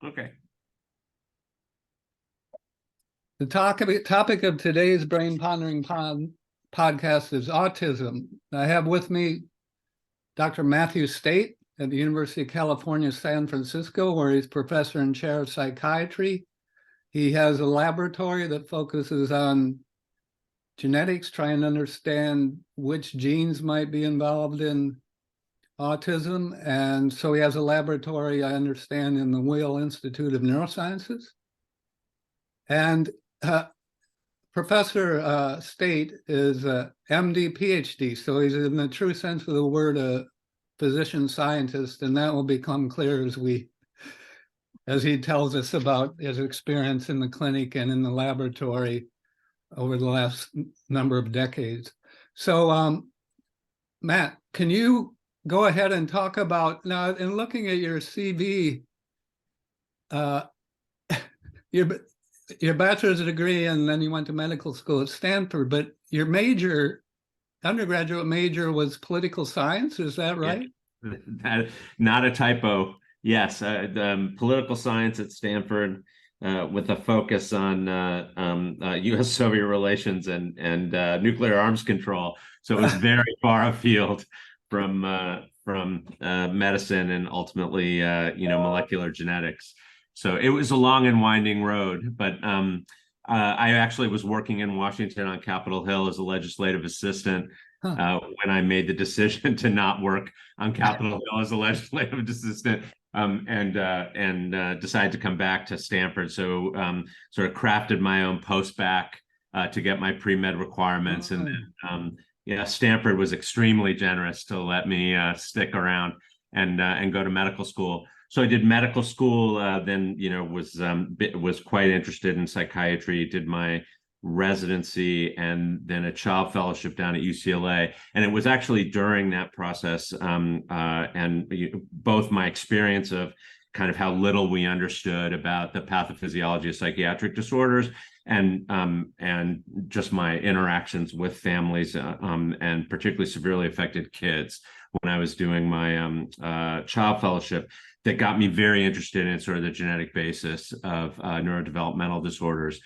Okay. The topic of today's Brain Pondering podcast is autism. I have with me Dr. Matthew State at the University of California, San Francisco, where he's professor and chair of psychiatry. He has a laboratory that focuses on genetics, trying to understand which genes might be involved in autism. And so he has a laboratory, I understand, in the Weill Institute of Neurosciences. And Professor State is a MD, PhD, so he's in the true sense of the word a physician scientist, and that will become clear as he tells us about his experience in the clinic and in the laboratory over the last number of decades. So, Matt, can you go ahead and talk about, now in looking at your CV, your bachelor's degree, and then you went to medical school at Stanford, but your undergraduate major was political science, is that right? Yeah. Not a typo. Yes, political science at Stanford with a focus on U.S.-Soviet relations and nuclear arms control. So it was very far afield from medicine and ultimately, molecular genetics. So it was a long and winding road, but I actually was working in Washington on Capitol Hill as a legislative assistant when I made the decision to not work on Capitol Hill as a legislative assistant and decided to come back to Stanford. So sort of crafted my own post-bac to get my pre-med requirements. And then, Stanford was extremely generous to let me stick around and go to medical school. So I did medical school, then, was quite interested in psychiatry, did my residency and then a child fellowship down at UCLA. And it was actually during that process both my experience of kind of how little we understood about the pathophysiology of psychiatric disorders and just my interactions with families and particularly severely affected kids when I was doing my child fellowship that got me very interested in sort of the genetic basis of neurodevelopmental disorders.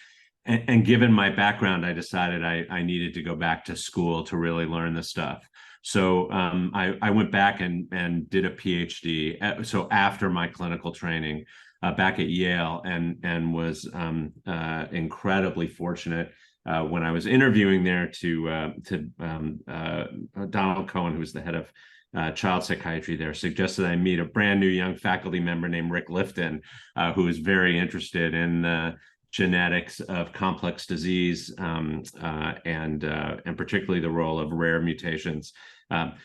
And given my background, I decided I needed to go back to school to really learn this stuff. So I went back and did a PhD. So after my clinical training back at Yale and was incredibly fortunate when I was interviewing there to Donald Cohen, who was the head of child psychiatry there, suggested I meet a brand new young faculty member named Rick Lifton, who is very interested in the genetics of complex disease and particularly the role of rare mutations.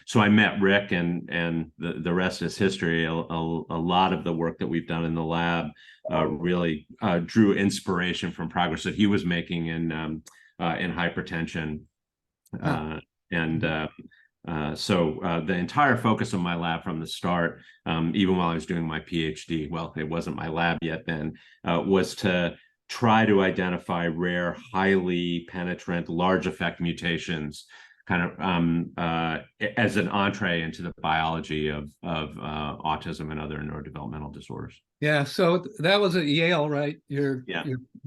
So I met Rick, and the rest is history. A lot of the work that we've done in the lab really drew inspiration from progress that he was making in hypertension. So the entire focus of my lab from the start, even while I was doing my PhD, well, it wasn't my lab yet then, was to try to identify rare, highly penetrant, large effect mutations kind of as an entree into the biology of autism and other neurodevelopmental disorders. Yeah, so that was at Yale, right? Your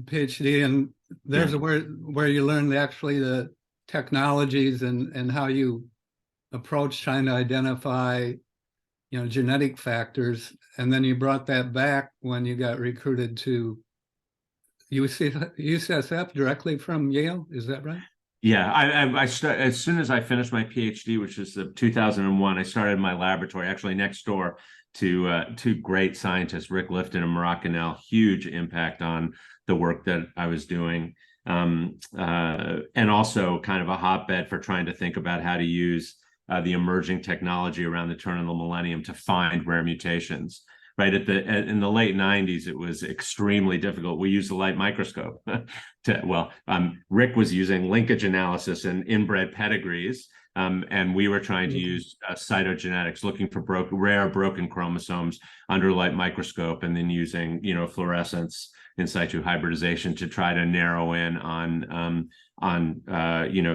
PhD, and there's where you learned actually the technologies and how you approach trying to identify, genetic factors, and then you brought that back when you got recruited to UCSF directly from Yale. Is that right? Yeah, I started as soon as I finished my PhD, which was 2001. I started my laboratory actually next door to two great scientists, Rick Lifton and Murat Ganel. Huge impact on the work that I was doing, and also kind of a hotbed for trying to think about how to use the emerging technology around the turn of the millennium to find rare mutations. Right in the late 90s, it was extremely difficult. We used the light microscope Rick was using linkage analysis and inbred pedigrees And we were trying to use cytogenetics, looking for rare broken chromosomes under light microscope, and then using, fluorescence in situ hybridization to try to narrow in on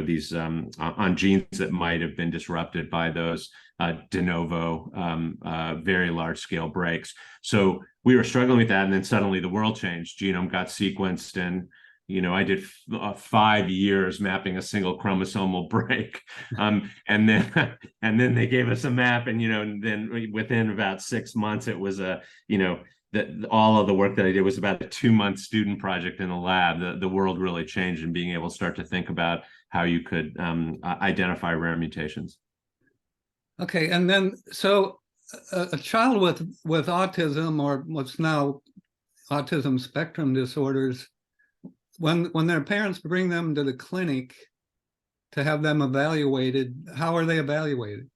these on genes that might have been disrupted by those de novo very large scale breaks. So we were struggling with that, and then suddenly the world changed. Genome got sequenced, and I did 5 years mapping a single chromosomal break, and then they gave us a map, and then within about 6 months, it was all of the work that I did was about a 2-month student project in the lab. The world really changed in being able to start to think about how you could identify rare mutations. Okay, and then so a child with autism, or what's now autism spectrum disorders, when their parents bring them to the clinic to have them evaluated, how are they evaluated?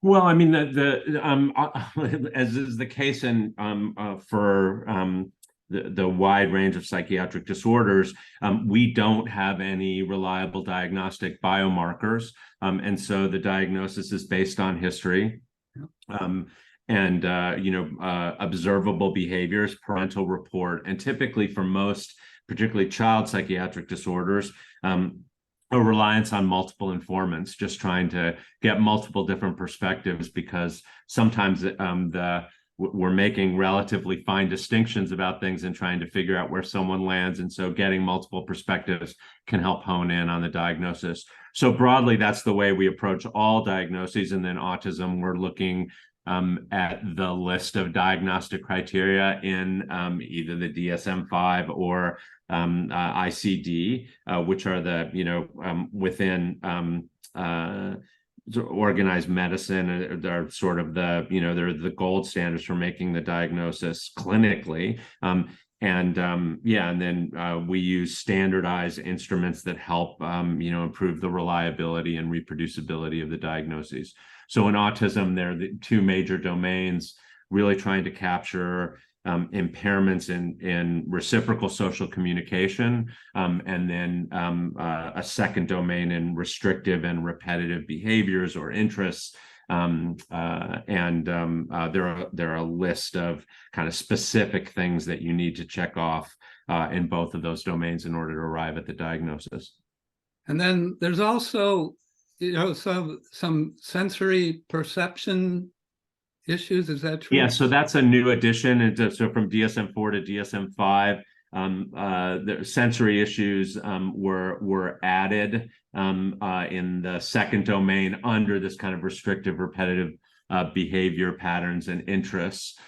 Well, I mean, as is the case for the wide range of psychiatric disorders, we don't have any reliable diagnostic biomarkers, and so the diagnosis is based on history. And observable behaviors, parental report, and typically for most, particularly child psychiatric disorders, a reliance on multiple informants, just trying to get multiple different perspectives, because sometimes we're making relatively fine distinctions about things and trying to figure out where someone lands. And so getting multiple perspectives can help hone in on the diagnosis. So broadly, that's the way we approach all diagnoses. And then autism, we're looking at the list of diagnostic criteria in either the DSM-5 or ICD, which are the, within organized medicine, they're sort of they're the gold standards for making the diagnosis clinically. And then we use standardized instruments that help, improve the reliability and reproducibility of the diagnoses. So in autism, there are the two major domains, really trying to capture impairments in reciprocal social communication, and then a second domain in restrictive and repetitive behaviors or interests. There are a list of kind of specific things that you need to check off in both of those domains in order to arrive at the diagnosis. And then there's also, some sensory perception issues. Is that true? Yeah, so that's a new addition. And so from DSM-4 to DSM-5, the sensory issues were added in the second domain under this kind of restrictive, repetitive behavior patterns and interests.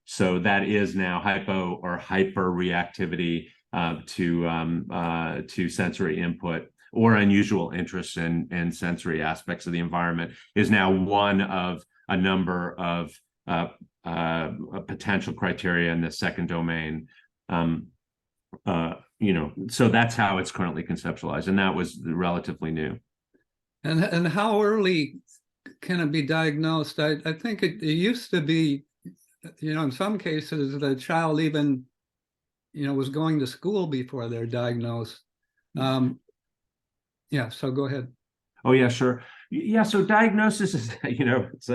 So that is now hypo or hyper reactivity to sensory input, or unusual interest in sensory aspects of the environment, is now one of a number of potential criteria in the second domain. So that's how it's currently conceptualized, and that was relatively new. And how early can it be diagnosed? I think it used to be, in some cases, the child even, was going to school before they're diagnosed. Yeah, so go ahead. Oh, yeah, sure. Yeah, so diagnosis is, it's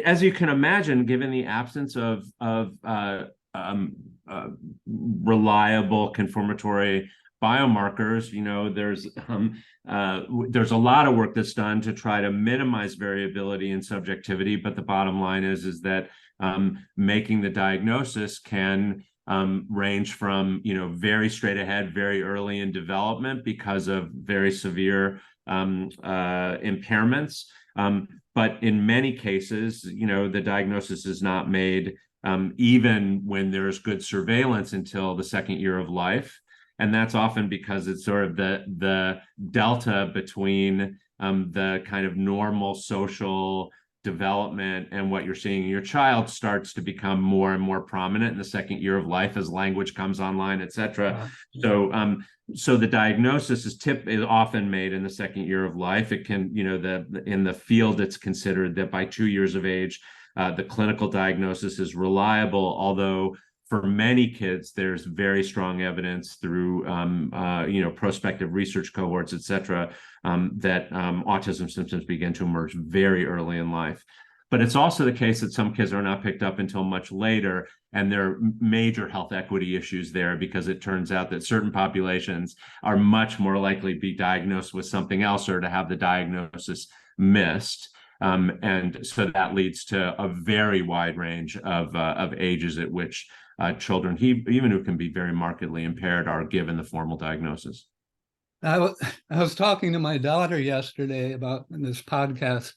as you can imagine, given the absence of reliable confirmatory biomarkers, there's a lot of work that's done to try to minimize variability and subjectivity. But the bottom line is that making the diagnosis can range from, very straight ahead, very early in development because of very severe impairments. But in many cases, the diagnosis is not made even when there's good surveillance until the second year of life. And that's often because it's sort of the delta between the kind of normal social development and what you're seeing in your child starts to become more and more prominent in the second year of life as language comes online, et cetera. So the diagnosis is often made in the second year of life. It can, in the field, it's considered that by 2 years of age, the clinical diagnosis is reliable, although for many kids, there's very strong evidence through prospective research cohorts, et cetera, that autism symptoms begin to emerge very early in life. But it's also the case that some kids are not picked up until much later, and there are major health equity issues there, because it turns out that certain populations are much more likely to be diagnosed with something else or to have the diagnosis missed. And so that leads to a very wide range of ages at which children, even who can be very markedly impaired, are given the formal diagnosis. I was talking to my daughter yesterday about this podcast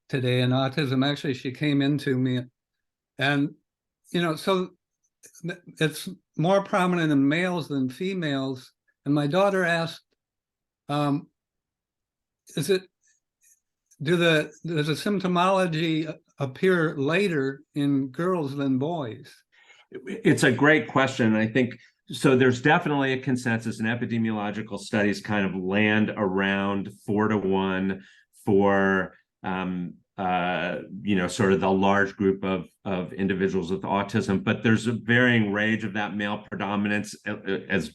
today and autism. Actually, she came into me, and so it's more prominent in males than females. And my daughter asked, does the symptomology appear later in girls than boys? It's a great question. I think so. There's definitely a consensus, and epidemiological studies kind of land around 4-to-1 for sort of the large group of individuals with autism. But there's a varying range of that male predominance as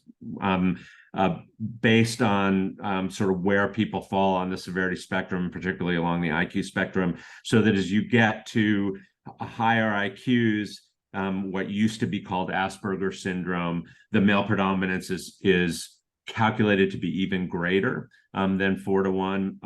based on sort of where people fall on the severity spectrum, particularly along the IQ spectrum, so that as you get to higher IQs, what used to be called Asperger's syndrome, the male predominance is calculated to be even greater than 4-to-1.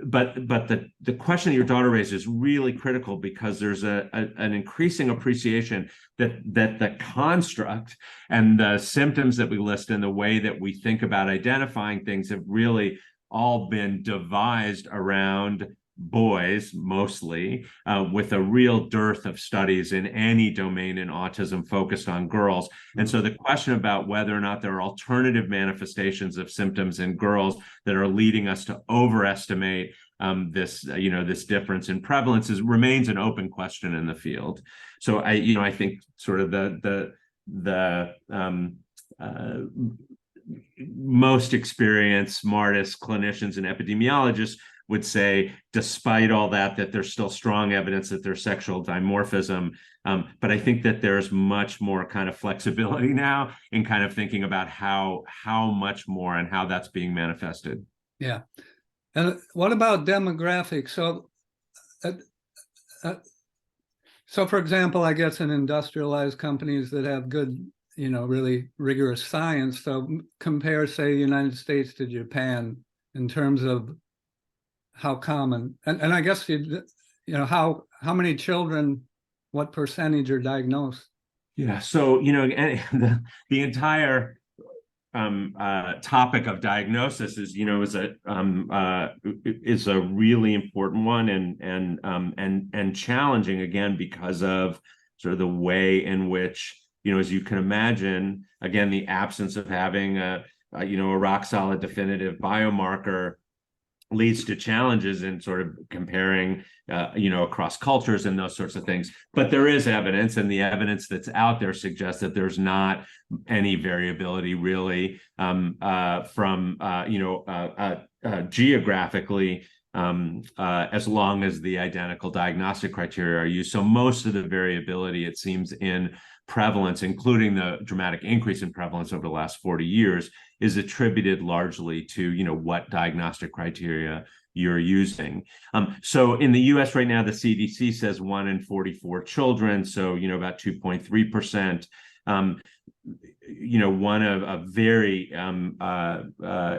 But the question your daughter raised is really critical, because there's an increasing appreciation that the construct and the symptoms that we list and the way that we think about identifying things have really all been devised around boys mostly, with a real dearth of studies in any domain in autism focused on girls. And so the question about whether or not there are alternative manifestations of symptoms in girls that are leading us to overestimate this difference in prevalence remains an open question in the field. So I think sort of the most experienced, smartest clinicians and epidemiologists would say, despite all that there's still strong evidence that there's sexual dimorphism. But I think that there's much more kind of flexibility now in kind of thinking about how much more and how that's being manifested. Yeah. And what about demographics? So for example, I guess in industrialized companies that have good, really rigorous science, so compare, say, the United States to Japan in terms of how common, and I guess how many children, what percentage are diagnosed? Yeah, so the entire topic of diagnosis is a really important one, and challenging, again, because of sort of the way in which, as you can imagine, again, the absence of having a rock solid definitive biomarker leads to challenges in sort of comparing, across cultures and those sorts of things. But there is evidence, and the evidence that's out there suggests that there's not any variability really from geographically, as long as the identical diagnostic criteria are used. So most of the variability, it seems, in prevalence, including the dramatic increase in prevalence over the last 40 years, is attributed largely to what diagnostic criteria you're using. So in the US right now, the CDC says 1 in 44 children, so about 2.3%. One of a very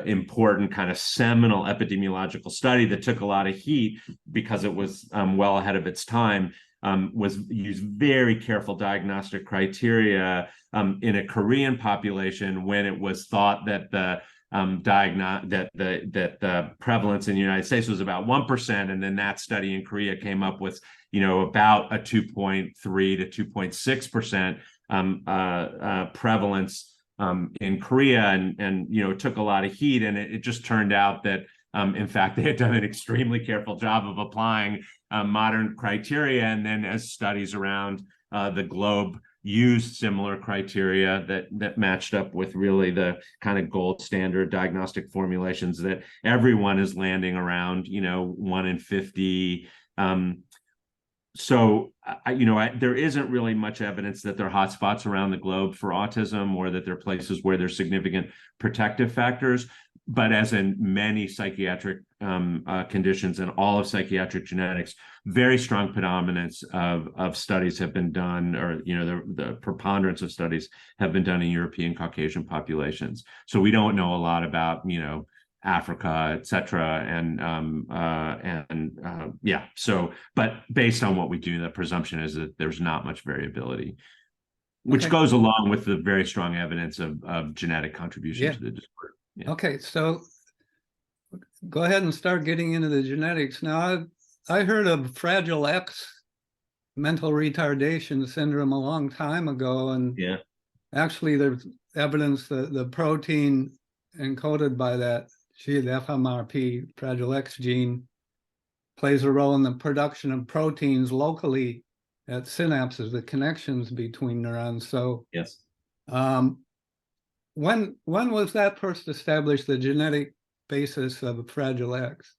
important kind of seminal epidemiological study that took a lot of heat because it was well ahead of its time, was used very careful diagnostic criteria in a Korean population when it was thought that the prevalence in the United States was about 1%, and then that study in Korea came up with about a 2.3 to 2.6% prevalence in Korea, and it took a lot of heat, and it just turned out that in fact, they had done an extremely careful job of applying modern criteria, and then as studies around the globe used similar criteria that matched up with really the kind of gold standard diagnostic formulations that everyone is landing around, 1 in 50. So there isn't really much evidence that there are hotspots around the globe for autism, or that there are places where there's significant protective factors. But as in many psychiatric conditions and all of psychiatric genetics, very strong predominance of studies have been done, or the preponderance of studies have been done in European Caucasian populations. So we don't know a lot about Africa, et cetera. Yeah. So, but based on what we do, the presumption is that there's not much variability, which goes along with the very strong evidence of genetic contribution to the disorder. Yeah. Okay, so go ahead and start getting into the genetics. Now, I heard of Fragile X mental retardation syndrome a long time ago, and actually there's evidence that the protein encoded by that gene, the FMRP, Fragile X gene, plays a role in the production of proteins locally at synapses, the connections between neurons. So yes. When was that first established, the genetic basis of Fragile X?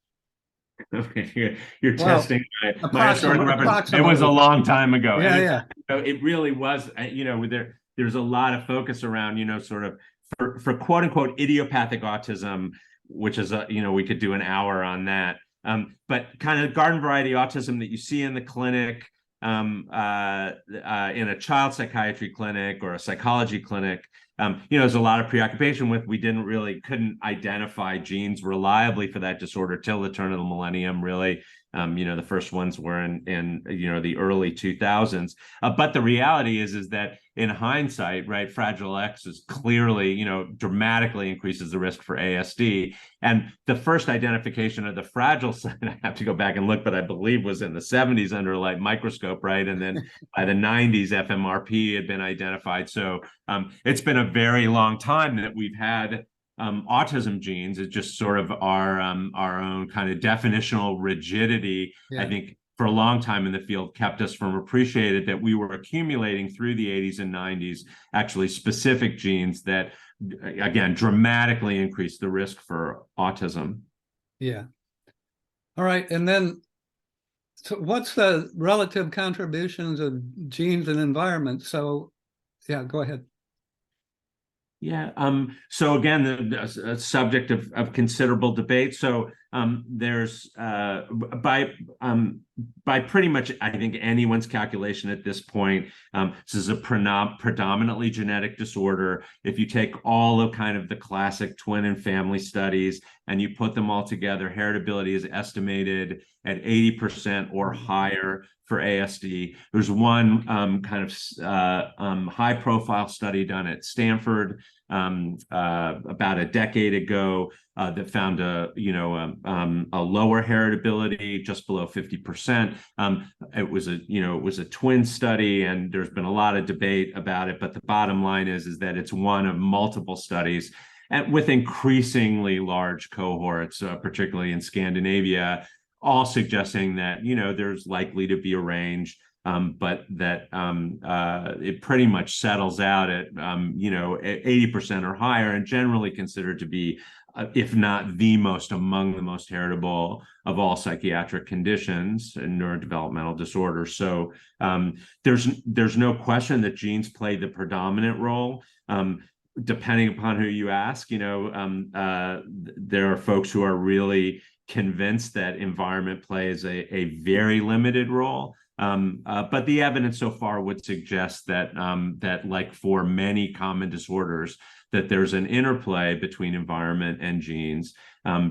Okay, you're testing my historical reference. It was a long time ago. Yeah. It really was. There's a lot of focus around, sort of for quote unquote idiopathic autism, which is we could do an hour on that. But kind of garden variety autism that you see in the clinic, in a child psychiatry clinic or a psychology clinic, there's a lot of preoccupation with. We couldn't identify genes reliably for that disorder till the turn of the millennium, really. The first ones were in the early 2000s. But the reality is that in hindsight, right, Fragile X is clearly, dramatically increases the risk for ASD. And the first identification of the fragile side, I have to go back and look, but I believe was in the 70s under a light microscope, right? And then by the 90s, FMRP had been identified. So it's been a very long time that we've had autism genes. It's just sort of our own kind of definitional rigidity. I think for a long time in the field kept us from appreciating that we were accumulating through the 80s and 90s actually specific genes that, again, dramatically increase the risk for autism. Yeah. All right. And then, so what's the relative contributions of genes and environment? So, yeah, go ahead. Yeah. So again, the subject of considerable debate. So there's by pretty much, I think, anyone's calculation at this point, this is a predominantly genetic disorder. If you take all of kind of the classic twin and family studies and you put them all together, heritability is estimated at 80% or higher for ASD. There's one kind of high-profile study done at Stanford about a decade ago that found a lower heritability, just below 50%. It was a twin study, and there's been a lot of debate about it. But the bottom line is that it's one of multiple studies, and with increasingly large cohorts, particularly in Scandinavia, all suggesting that there's likely to be a range, but that it pretty much settles out at 80% or higher, and generally considered to be, if not among the most heritable of all psychiatric conditions and neurodevelopmental disorders. So there's no question that genes play the predominant role. Depending upon who you ask, there are folks who are really convinced that environment plays a very limited role. But the evidence so far would suggest that like for many common disorders, that there's an interplay between environment and genes,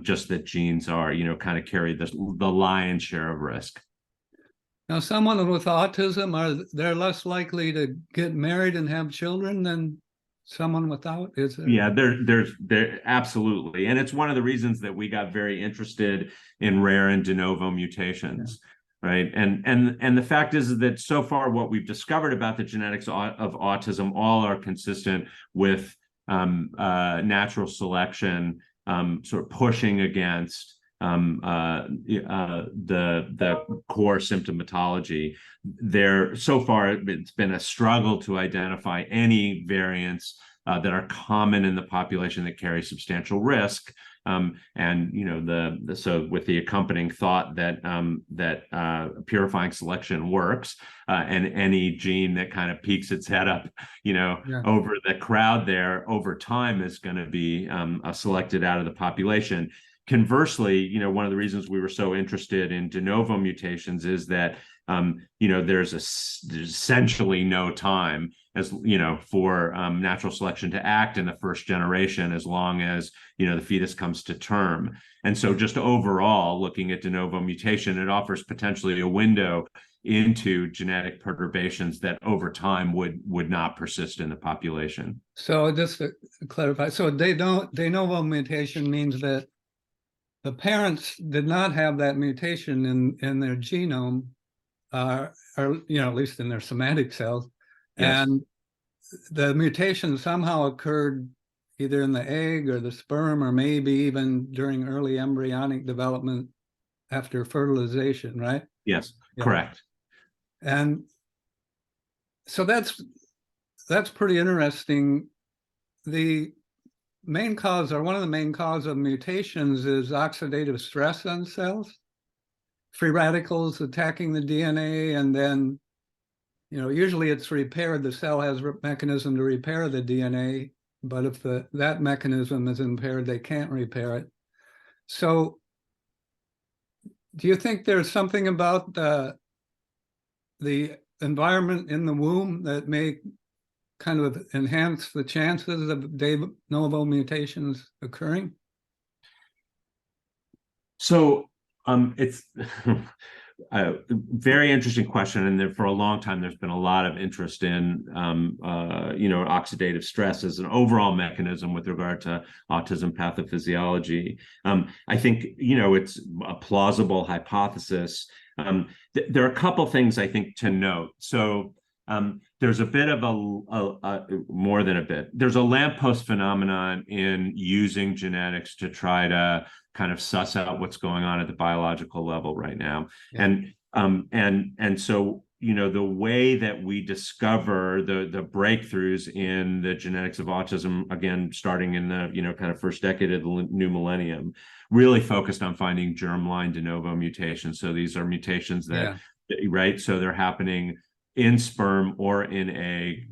just that genes are, kind of carry the lion's share of risk. Now, someone with autism, they're less likely to get married and have children than someone without? Is it? Yeah, there absolutely. And it's one of the reasons that we got very interested in rare and de novo mutations. Yeah. Right. And the fact is that so far what we've discovered about the genetics of autism all are consistent with natural selection, sort of pushing against the core symptomatology. So far, it's been a struggle to identify any variants that are common in the population that carry substantial risk. And so with the accompanying thought that purifying selection works, and any gene that kind of peeks its head up, over the crowd there over time is going to be selected out of the population. Conversely, one of the reasons we were so interested in de novo mutations is that there's essentially no time for natural selection to act in the first generation, as long as the fetus comes to term. And so just overall, looking at de novo mutation, it offers potentially a window into genetic perturbations that over time would not persist in the population. So just to clarify, so de novo mutation means that the parents did not have that mutation in their genome, or at least in their somatic cells. Yes. And the mutation somehow occurred either in the egg or the sperm, or maybe even during early embryonic development after fertilization, right? Yes, correct. And so that's pretty interesting. The main cause, or one of the main causes of mutations, is oxidative stress on cells, free radicals attacking the DNA, and then usually it's repaired. The cell has a mechanism to repair the DNA, but if that mechanism is impaired, they can't repair it. So do you think there's something about the environment in the womb that may kind of enhance the chances of de novo mutations occurring? So it's a very interesting question, and for a long time there's been a lot of interest in oxidative stress as an overall mechanism with regard to autism pathophysiology. I think it's a plausible hypothesis. There are a couple things I think to note. So there's a bit of more than a bit. There's a lamppost phenomenon in using genetics to try to kind of suss out what's going on at the biological level right now. Yeah. And so the way that we discover the breakthroughs in the genetics of autism, again starting in the kind of first decade of the new millennium, really focused on finding germline de novo mutations. So these are mutations that right, so they're happening in sperm or in egg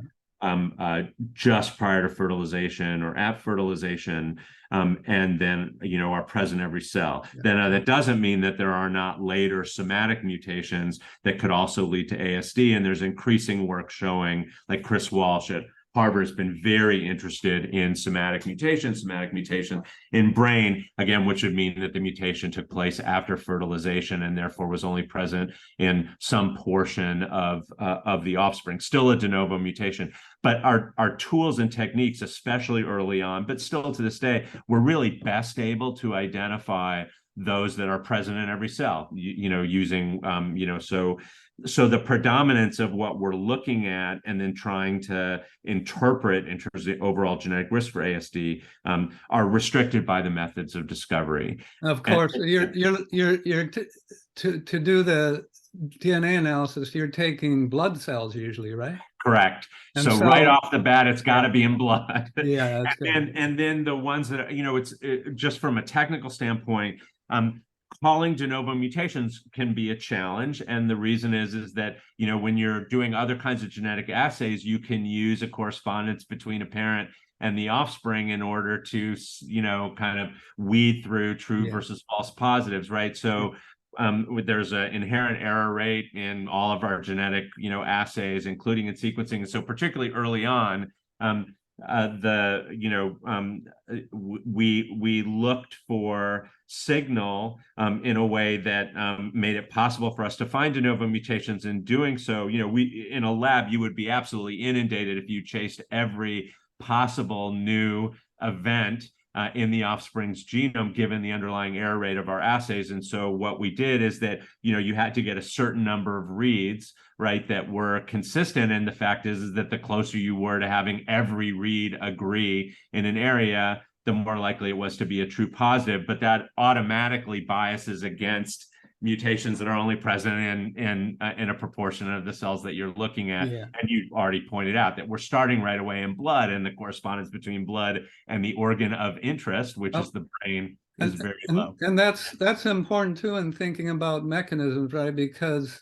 just prior to fertilization or at fertilization, and then are present every cell. Then that doesn't mean that there are not later somatic mutations that could also lead to ASD. And there's increasing work showing, like Chris Walsh at Harvard has been very interested in somatic mutation in brain, again, which would mean that the mutation took place after fertilization and therefore was only present in some portion of the offspring. Still a de novo mutation. But our tools and techniques, especially early on, but still to this day, we're really best able to identify those that are present in every cell, using, so the predominance of what we're looking at and then trying to interpret in terms of the overall genetic risk for ASD are restricted by the methods of discovery. Of course, to do the DNA analysis, you're taking blood cells usually, right? Correct. So right off the bat, it's got to be in blood. Yeah, that's and then the ones that it's just from a technical standpoint. Calling de novo mutations can be a challenge, and the reason is that when you're doing other kinds of genetic assays, you can use a correspondence between a parent and the offspring in order to kind of weed through true versus false positives, right? So there's an inherent error rate in all of our genetic assays, including in sequencing. And so particularly early on, we looked for signal in a way that made it possible for us to find de novo mutations. In doing so, we in a lab, you would be absolutely inundated if you chased every possible new event in the offspring's genome, given the underlying error rate of our assays. And so what we did is that, you had to get a certain number of reads, right, that were consistent. And the fact is that the closer you were to having every read agree in an area, the more likely it was to be a true positive. But that automatically biases against mutations that are only present in a proportion of the cells that you're looking at. Yeah. And you already pointed out that we're starting right away in blood, and the correspondence between blood and the organ of interest, which is the brain, is very low. And that's important too in thinking about mechanisms, right? Because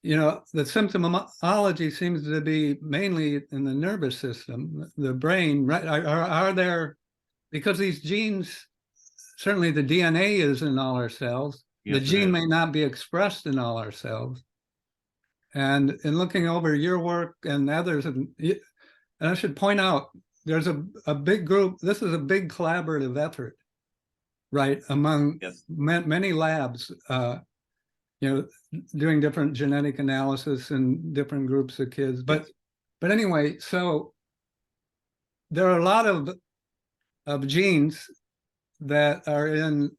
the symptomology seems to be mainly in the nervous system, the brain, right? Are there, because these genes, certainly the DNA is in all our cells, the gene may not be expressed in all our cells. And in looking over your work and others, and I should point out, there's a big group, this is a big collaborative effort, right, among many labs, doing different genetic analysis in different groups of kids. But anyway, so there are a lot of genes that are in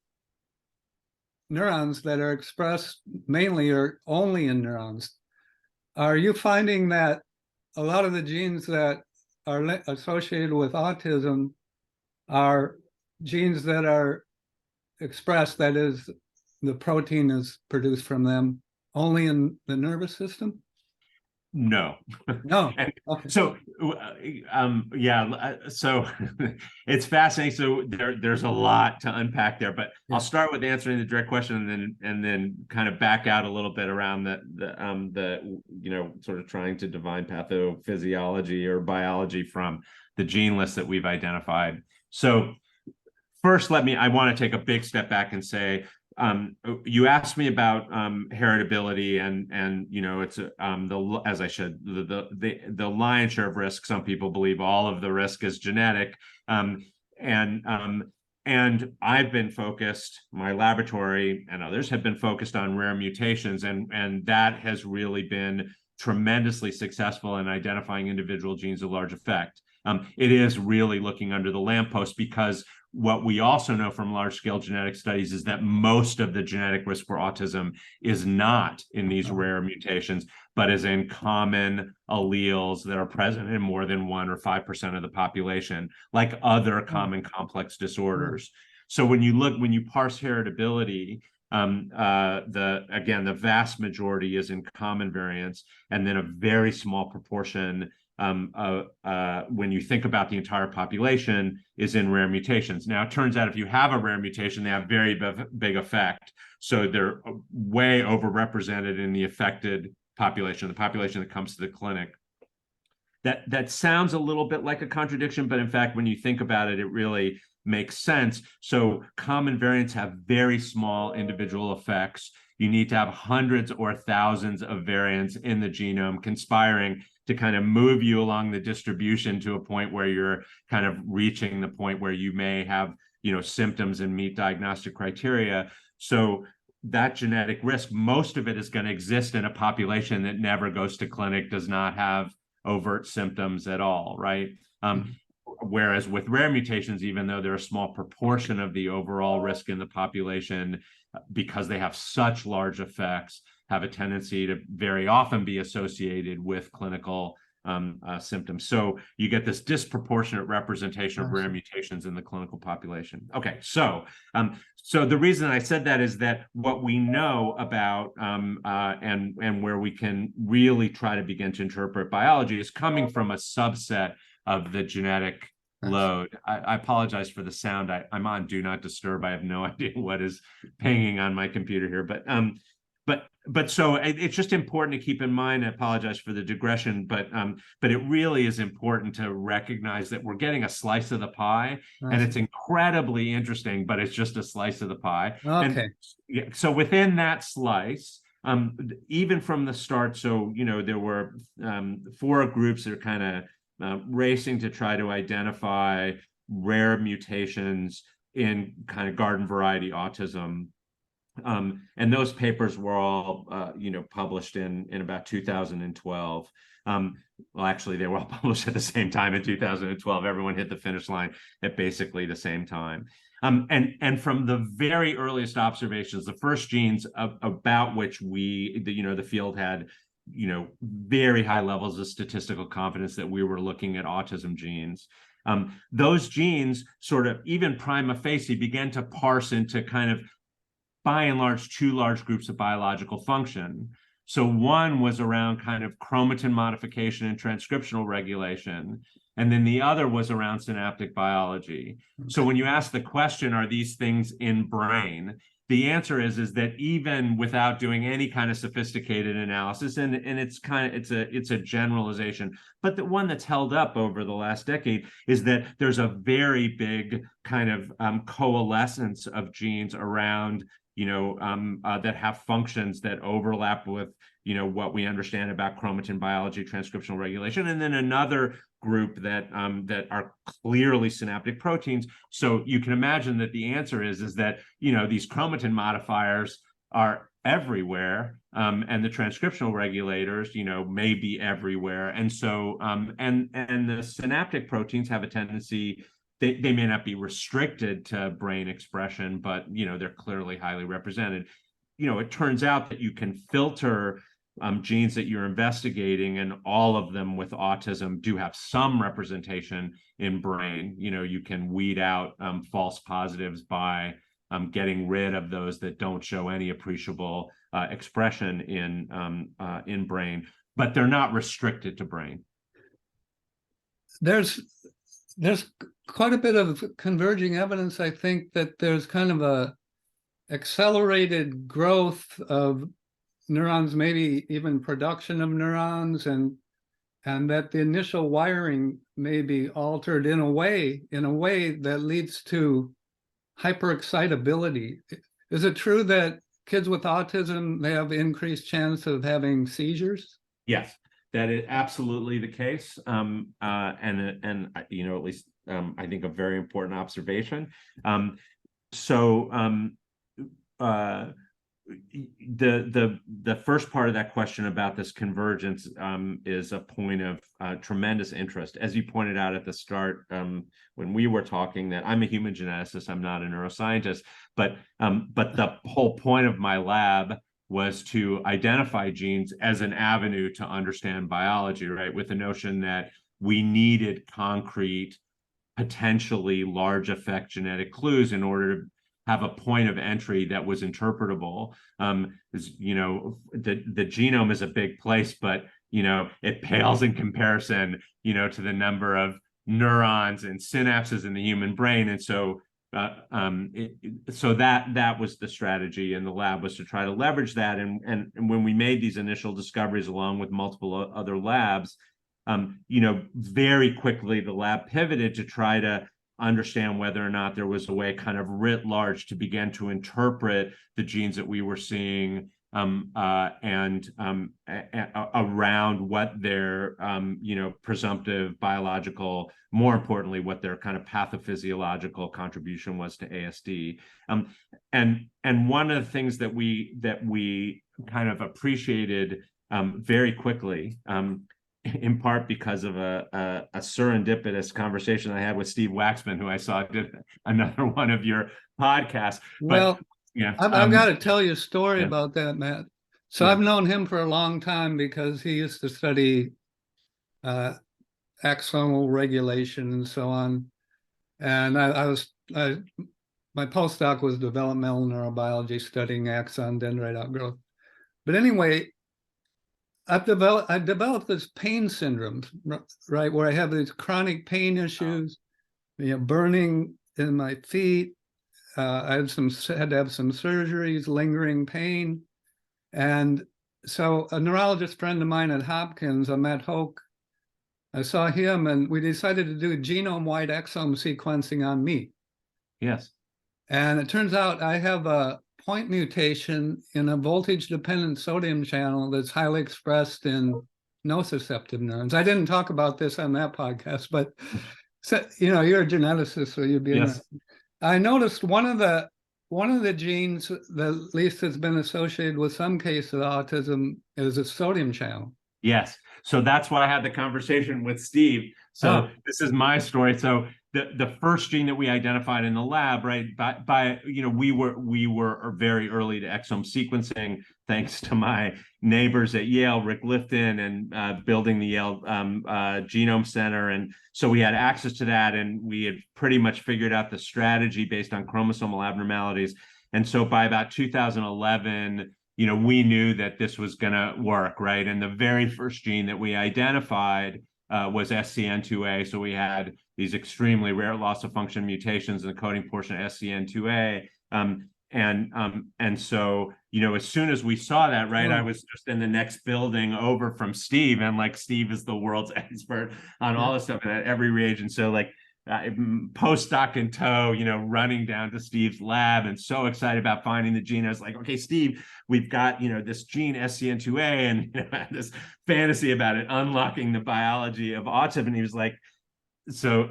neurons that are expressed mainly or only in neurons. Are you finding that a lot of the genes that are associated with autism are genes that are expressed, that is, the protein is produced from them only in the nervous system? No. No. Okay. So, so it's fascinating. So there's a lot to unpack there, but I'll start with answering the direct question, and then kind of back out a little bit around the sort of trying to divine pathophysiology or biology from the gene list that we've identified. So first, I want to take a big step back and say, you asked me about heritability, and it's as I should, the lion's share of risk. Some people believe all of the risk is genetic, and I've been focused, my laboratory and others have been focused on rare mutations, and that has really been tremendously successful in identifying individual genes of large effect. It is really looking under the lamppost, because what we also know from large-scale genetic studies is that most of the genetic risk for autism is not in these rare mutations, but is in common alleles that are present in more than 1 or 5% of the population, like other common complex disorders. So when you parse heritability, the vast majority is in common variants, and then a very small proportion, when you think about the entire population, is in rare mutations. Now, it turns out if you have a rare mutation, they have very big effect. So they're way overrepresented in the affected population, the population that comes to the clinic. That sounds a little bit like a contradiction, but in fact, when you think about it, it really makes sense. So common variants have very small individual effects. You need to have hundreds or thousands of variants in the genome conspiring to kind of move you along the distribution to a point where you're kind of reaching the point where you may have, symptoms and meet diagnostic criteria. So that genetic risk, most of it is going to exist in a population that never goes to clinic, does not have overt symptoms at all, right? Whereas with rare mutations, even though they're a small proportion of the overall risk in the population, because they have such large effects, have a tendency to very often be associated with clinical symptoms. So you get this disproportionate representation of rare mutations in the clinical population. Okay, so the reason I said that is that what we know about and where we can really try to begin to interpret biology is coming from a subset of the genetic load. I apologize for the sound. I'm on Do Not Disturb. I have no idea what is pinging on my computer here, but so it's just important to keep in mind. I apologize for the digression, but it really is important to recognize that we're getting a slice of the pie, and it's incredibly interesting, but it's just a slice of the pie. Okay. And so within that slice, even from the start, so there were 4 groups that are kind of racing to try to identify rare mutations in kind of garden variety autism. And those papers were all, published in about 2012. Well, actually, they were all published at the same time in 2012. Everyone hit the finish line at basically the same time. And from the very earliest observations, the first genes about which the field had, very high levels of statistical confidence that we were looking at autism genes. Those genes sort of, even prima facie, began to parse into kind of by and large, two large groups of biological function. So one was around kind of chromatin modification and transcriptional regulation, and then the other was around synaptic biology. So when you ask the question, are these things in brain? The answer is that even without doing any kind of sophisticated analysis, and it's a generalization, but the one that's held up over the last decade is that there's a very big kind of coalescence of genes around that have functions that overlap with what we understand about chromatin biology, transcriptional regulation, and then another group that are clearly synaptic proteins. So you can imagine that the answer is that these chromatin modifiers are everywhere, and the transcriptional regulators may be everywhere, and so and the synaptic proteins have a tendency. They may not be restricted to brain expression, but they're clearly highly represented. It turns out that you can filter genes that you're investigating, and all of them with autism do have some representation in brain. You can weed out false positives by getting rid of those that don't show any appreciable expression in brain, but they're not restricted to brain. There's quite a bit of converging evidence, I think, that there's kind of a accelerated growth of neurons, maybe even production of neurons, and that the initial wiring may be altered in a way that leads to hyperexcitability. Is it true that kids with autism, they have increased chance of having seizures? Yes, that is absolutely the case, and at least I think a very important observation. The first part of that question about this convergence is a point of tremendous interest. As you pointed out at the start, when we were talking, that I'm a human geneticist, I'm not a neuroscientist, but the whole point of my lab was to identify genes as an avenue to understand biology, right? With the notion that we needed concrete, potentially large effect genetic clues in order to have a point of entry that was interpretable. The genome is a big place, but it pales in comparison, to the number of neurons and synapses in the human brain, and so that was the strategy in the lab, was to try to leverage that. And when we made these initial discoveries along with multiple other labs, very quickly the lab pivoted to try to understand whether or not there was a way, kind of writ large, to begin to interpret the genes that we were seeing and around what their presumptive biological, more importantly, what their kind of pathophysiological contribution was to ASD. And one of the things that we kind of appreciated very quickly, in part because of a serendipitous conversation I had with Steve Waxman, who I saw did another one of your podcasts. Well, yeah, I've got to tell you a story about that, Matt. So I've known him for a long time because he used to study axonal regulation and so on. And my postdoc was developmental neurobiology, studying axon dendrite outgrowth. But anyway, I developed this pain syndrome, right, where I have these chronic pain issues, burning in my feet. I had to have some surgeries, lingering pain. And so a neurologist friend of mine at Hopkins, Matt Hoke, I saw him and we decided to do genome-wide exome sequencing on me. Yes. And it turns out I have a point mutation in a voltage-dependent sodium channel that's highly expressed in nociceptive neurons. I didn't talk about this on that podcast, but you're a geneticist, so you'd be interested. I noticed one of the genes that at least has been associated with some case of autism is a sodium channel. Yes. So that's why I had the conversation with Steve. So this is my story. So the first gene that we identified in the lab, right, we were very early to exome sequencing, thanks to my neighbors at Yale, Rick Lifton, and building the Yale Genome Center. And so we had access to that, and we had pretty much figured out the strategy based on chromosomal abnormalities. And so by about 2011, we knew that this was going to work, right? And the very first gene that we identified was SCN2A. So we had these extremely rare loss of function mutations in the coding portion of SCN2A. And so, as soon as we saw that, right, I was just in the next building over from Steve, and like Steve is the world's expert on all this stuff at every reagent. So like postdoc in tow, running down to Steve's lab and so excited about finding the gene. I was like, okay, Steve, we've got, this gene SCN2A, and this fantasy about it unlocking the biology of autism. And he was like, so,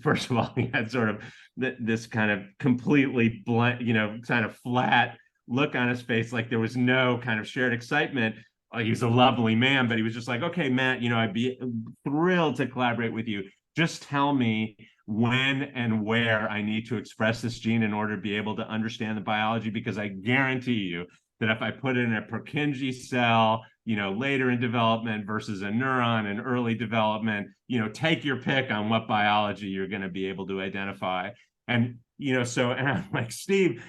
first of all, he had sort of this kind of completely blank, kind of flat look on his face, like there was no kind of shared excitement. He was a lovely man, but he was just like, okay, Matt, I'd be thrilled to collaborate with you. Just tell me when and where I need to express this gene in order to be able to understand the biology, because I guarantee you that if I put it in a Purkinje cell, later in development versus a neuron in early development, take your pick on what biology you're going to be able to identify. And, and I'm like, Steve,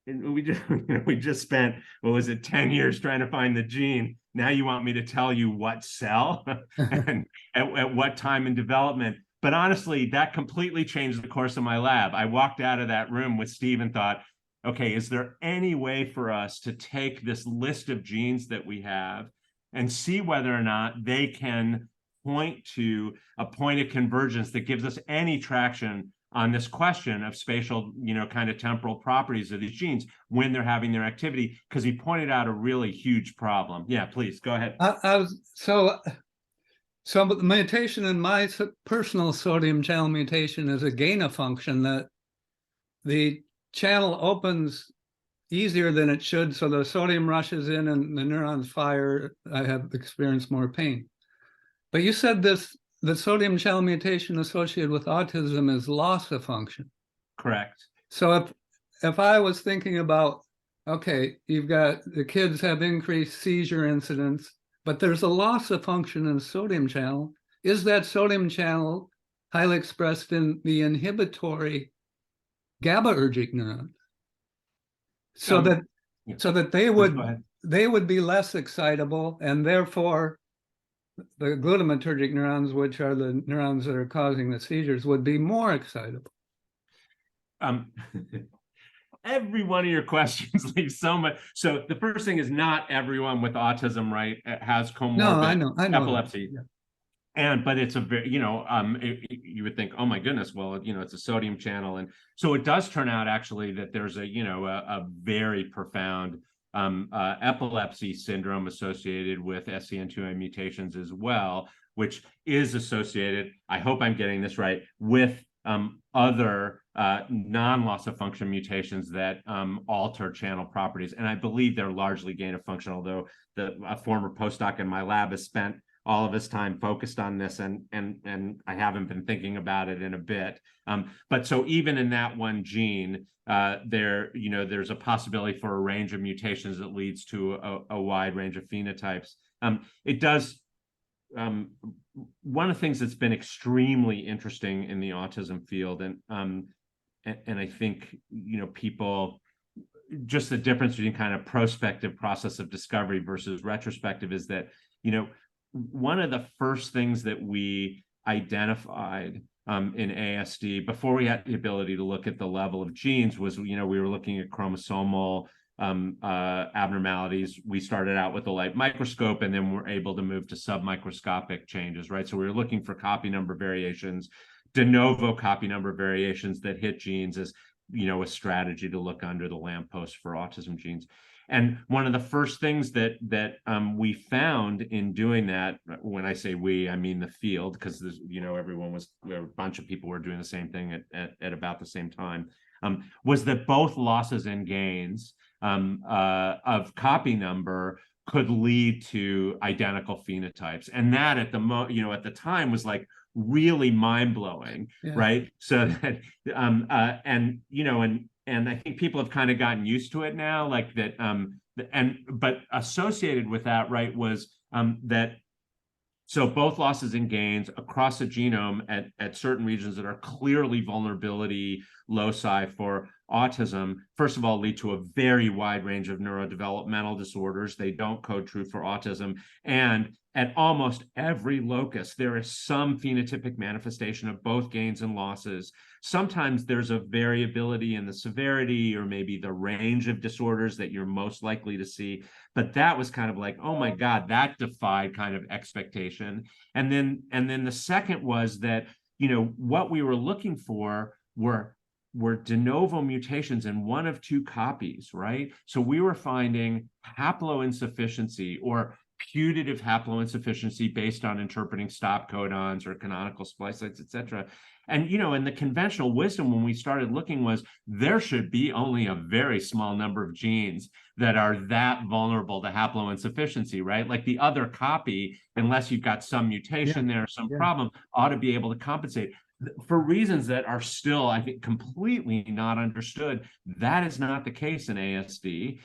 we just spent, 10 years trying to find the gene. Now you want me to tell you what cell and at what time in development. But honestly, that completely changed the course of my lab. I walked out of that room with Steve and thought, okay, is there any way for us to take this list of genes that we have and see whether or not they can point to a point of convergence that gives us any traction on this question of spatial, kind of temporal properties of these genes when they're having their activity? Because he pointed out a really huge problem. Yeah, please go ahead. So the mutation in my personal sodium channel mutation is a gain of function, that the channel opens easier than it should, so the sodium rushes in and the neurons fire. I have experienced more pain. But you said the sodium channel mutation associated with autism is loss of function. Correct. So if I was thinking about, okay, you've got the kids have increased seizure incidence, but there's a loss of function in the sodium channel. Is that sodium channel highly expressed in the inhibitory GABAergic neurons? So that they would be less excitable, and therefore the glutamatergic neurons, which are the neurons that are causing the seizures, would be more excitable. Every one of your questions leaves so much. So the first thing is, not everyone with autism, right, has comorbid epilepsy. But it's a very, you would think, oh my goodness, well, it's a sodium channel. And so it does turn out actually that there's a very profound epilepsy syndrome associated with SCN2A mutations as well, which is associated, I hope I'm getting this right, with other non-loss of function mutations that alter channel properties. And I believe they're largely gain of function, although a former postdoc in my lab has spent all of his time focused on this, and I haven't been thinking about it in a bit. But so even in that one gene, there's a possibility for a range of mutations that leads to a wide range of phenotypes. It does. One of the things that's been extremely interesting in the autism field, and I think people, just the difference between kind of prospective process of discovery versus retrospective, is that one of the first things that we identified in ASD before we had the ability to look at the level of genes was, we were looking at chromosomal abnormalities. We started out with the light microscope, and then we're able to move to submicroscopic changes, right? So we were looking for copy number variations, de novo copy number variations that hit genes as, a strategy to look under the lamppost for autism genes. And one of the first things that we found in doing that, when I say we, I mean the field, because a bunch of people were doing the same thing at about the same time, was that both losses and gains of copy number could lead to identical phenotypes. And that at the time was like really mind-blowing, right? So that and I think people have kind of gotten used to it now, like that. But associated with that, right, was that So both losses and gains across the genome at certain regions that are clearly vulnerability loci for autism, first of all, lead to a very wide range of neurodevelopmental disorders. They don't code true for autism. And at almost every locus, there is some phenotypic manifestation of both gains and losses. Sometimes there's a variability in the severity or maybe the range of disorders that you're most likely to see. But that was kind of like, oh my God, that defied kind of expectation. And then the second was that, what we were looking for were de novo mutations in one of two copies, right? So we were finding haploinsufficiency or putative haploinsufficiency based on interpreting stop codons or canonical splice sites, et cetera. And, and the conventional wisdom when we started looking was there should be only a very small number of genes that are that vulnerable to haploinsufficiency, right? Like the other copy, unless you've got some mutation there, some problem, ought to be able to compensate. For reasons that are still, I think, completely not understood. That is not the case in ASD.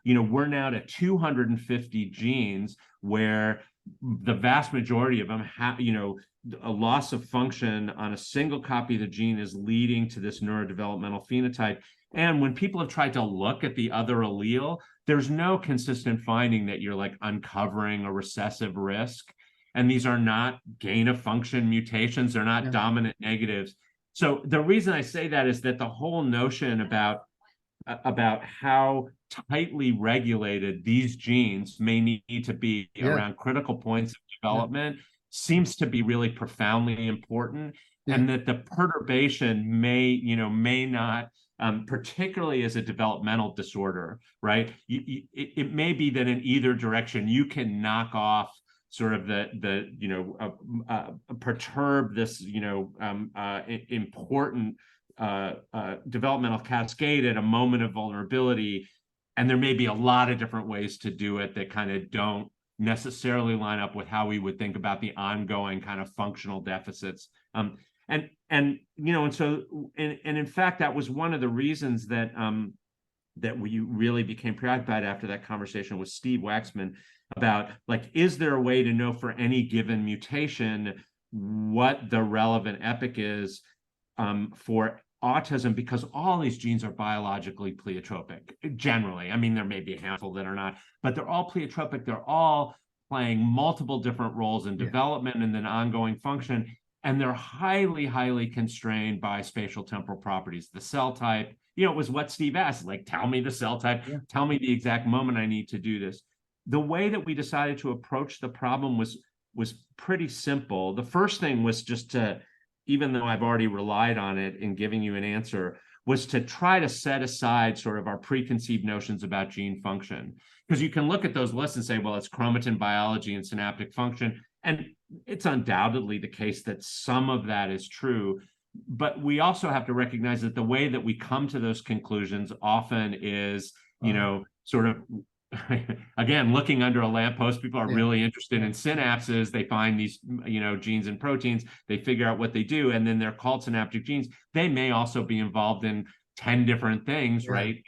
We're now to 250 genes where the vast majority of them have, a loss of function on a single copy of the gene is leading to this neurodevelopmental phenotype. And when people have tried to look at the other allele, there's no consistent finding that you're like uncovering a recessive risk. And these are not gain of function mutations. They're not dominant negatives. So the reason I say that is that the whole notion about how tightly regulated these genes may need to be around critical points of development seems to be really profoundly important. And that the perturbation may not, particularly as a developmental disorder, right? It may be that in either direction, you can knock off sort of perturb this important developmental cascade at a moment of vulnerability. And there may be a lot of different ways to do it that kind of don't necessarily line up with how we would think about the ongoing kind of functional deficits. And so in fact, that was one of the reasons that we really became preoccupied after that conversation with Steve Waxman about, like, is there a way to know for any given mutation what the relevant epoch is for autism, because all these genes are biologically pleiotropic generally. I mean, there may be a handful that are not, but they're all pleiotropic. They're all playing multiple different roles in development and then ongoing function. And they're highly, highly constrained by spatial temporal properties. The cell type, it was what Steve asked, like, tell me the cell type, tell me the exact moment I need to do this. The way that we decided to approach the problem was pretty simple. The first thing was just to, even though I've already relied on it in giving you an answer, was to try to set aside sort of our preconceived notions about gene function. Because you can look at those lists and say, well, it's chromatin biology and synaptic function. And it's undoubtedly the case that some of that is true. But we also have to recognize that the way that we come to those conclusions often is, sort of, again, looking under a lamppost. People are really interested in synapses. They find these, genes and proteins. They figure out what they do, and then they're called synaptic genes. They may also be involved in 10 different things, right?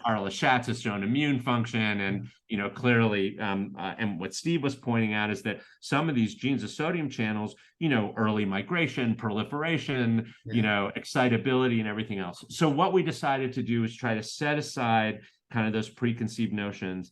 Carla Schatz has shown immune function, and clearly, and what Steve was pointing out is that some of these genes of sodium channels, early migration, proliferation, excitability, and everything else. So what we decided to do is try to set aside kind of those preconceived notions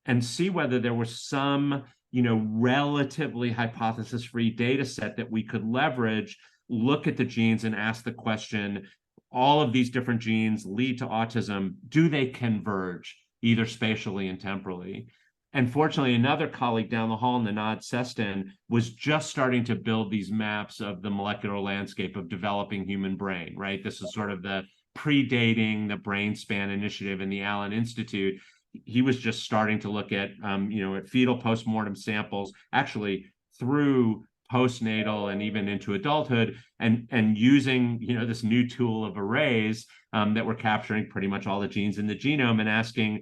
and see whether there was some, relatively hypothesis-free data set that we could leverage, look at the genes and ask the question, all of these different genes lead to autism. Do they converge either spatially and temporally? And fortunately, another colleague down the hall, Nanad Sestin, was just starting to build these maps of the molecular landscape of developing human brain, right? This is sort of the predating the BrainSpan initiative in the Allen Institute. He was just starting to look at, at fetal postmortem samples, actually through postnatal and even into adulthood, and using, this new tool of arrays that were capturing pretty much all the genes in the genome and asking,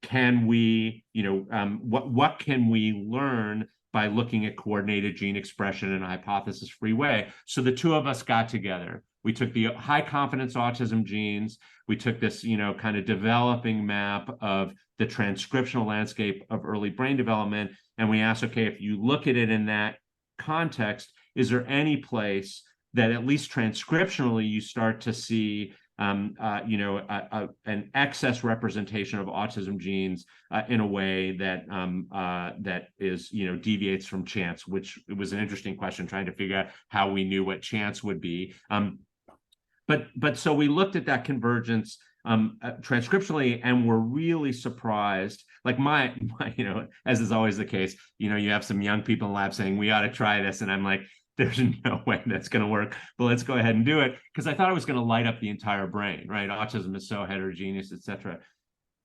can we, what can we learn by looking at coordinated gene expression in a hypothesis-free way? So the two of us got together. we took the high confidence autism genes, we took this, kind of developing map of the transcriptional landscape of early brain development, and we asked, okay, if you look at it in that context, is there any place that at least transcriptionally you start to see an excess representation of autism genes in a way that that is, deviates from chance, which was an interesting question, trying to figure out how we knew what chance would be. But so we looked at that convergence transcriptionally, and we're really surprised. Like my, as is always the case, you have some young people in lab saying, we ought to try this. And I'm like, there's no way that's going to work, but let's go ahead and do it. Because I thought it was going to light up the entire brain, right? Autism is so heterogeneous, et cetera.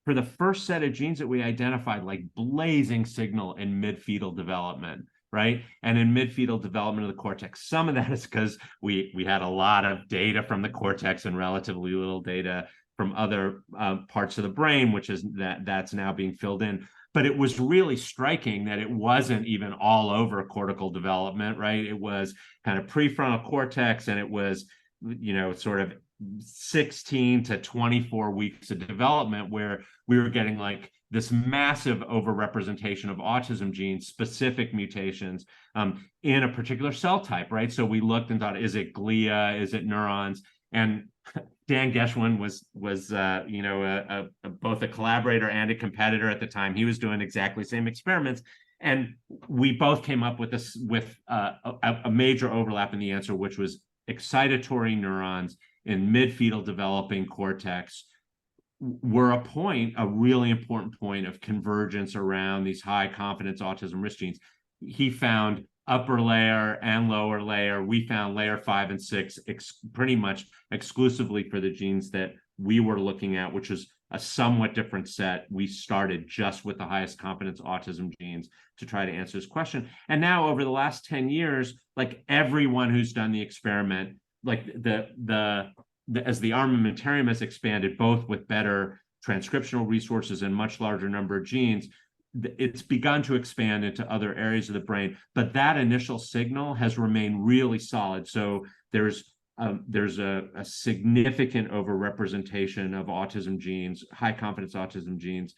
For the first set of genes that we identified, like blazing signal in mid-fetal development, right? And in mid-fetal development of the cortex, some of that is because we had a lot of data from the cortex and relatively little data from other parts of the brain, which is that's now being filled in. But it was really striking that it wasn't even all over cortical development, right? It was kind of prefrontal cortex, and it was, sort of 16 to 24 weeks of development where we were getting like this massive overrepresentation of autism genes, specific mutations in a particular cell type, right? So we looked and thought, is it glia? Is it neurons? And Dan Geschwin was both a collaborator and a competitor at the time. He was doing exactly the same experiments, and we both came up with this a major overlap in the answer, which was excitatory neurons in mid-fetal developing cortex were a really important point of convergence around these high confidence autism risk genes. He found upper layer and lower layer. We found layer 5 and 6 pretty much exclusively for the genes that we were looking at, which is a somewhat different set. We started just with the highest confidence autism genes to try to answer this question. And now over the last 10 years, like everyone who's done the experiment, like as the armamentarium has expanded, both with better transcriptional resources and much larger number of genes, it's begun to expand into other areas of the brain, but that initial signal has remained really solid. So there's a significant overrepresentation of autism genes, high confidence autism genes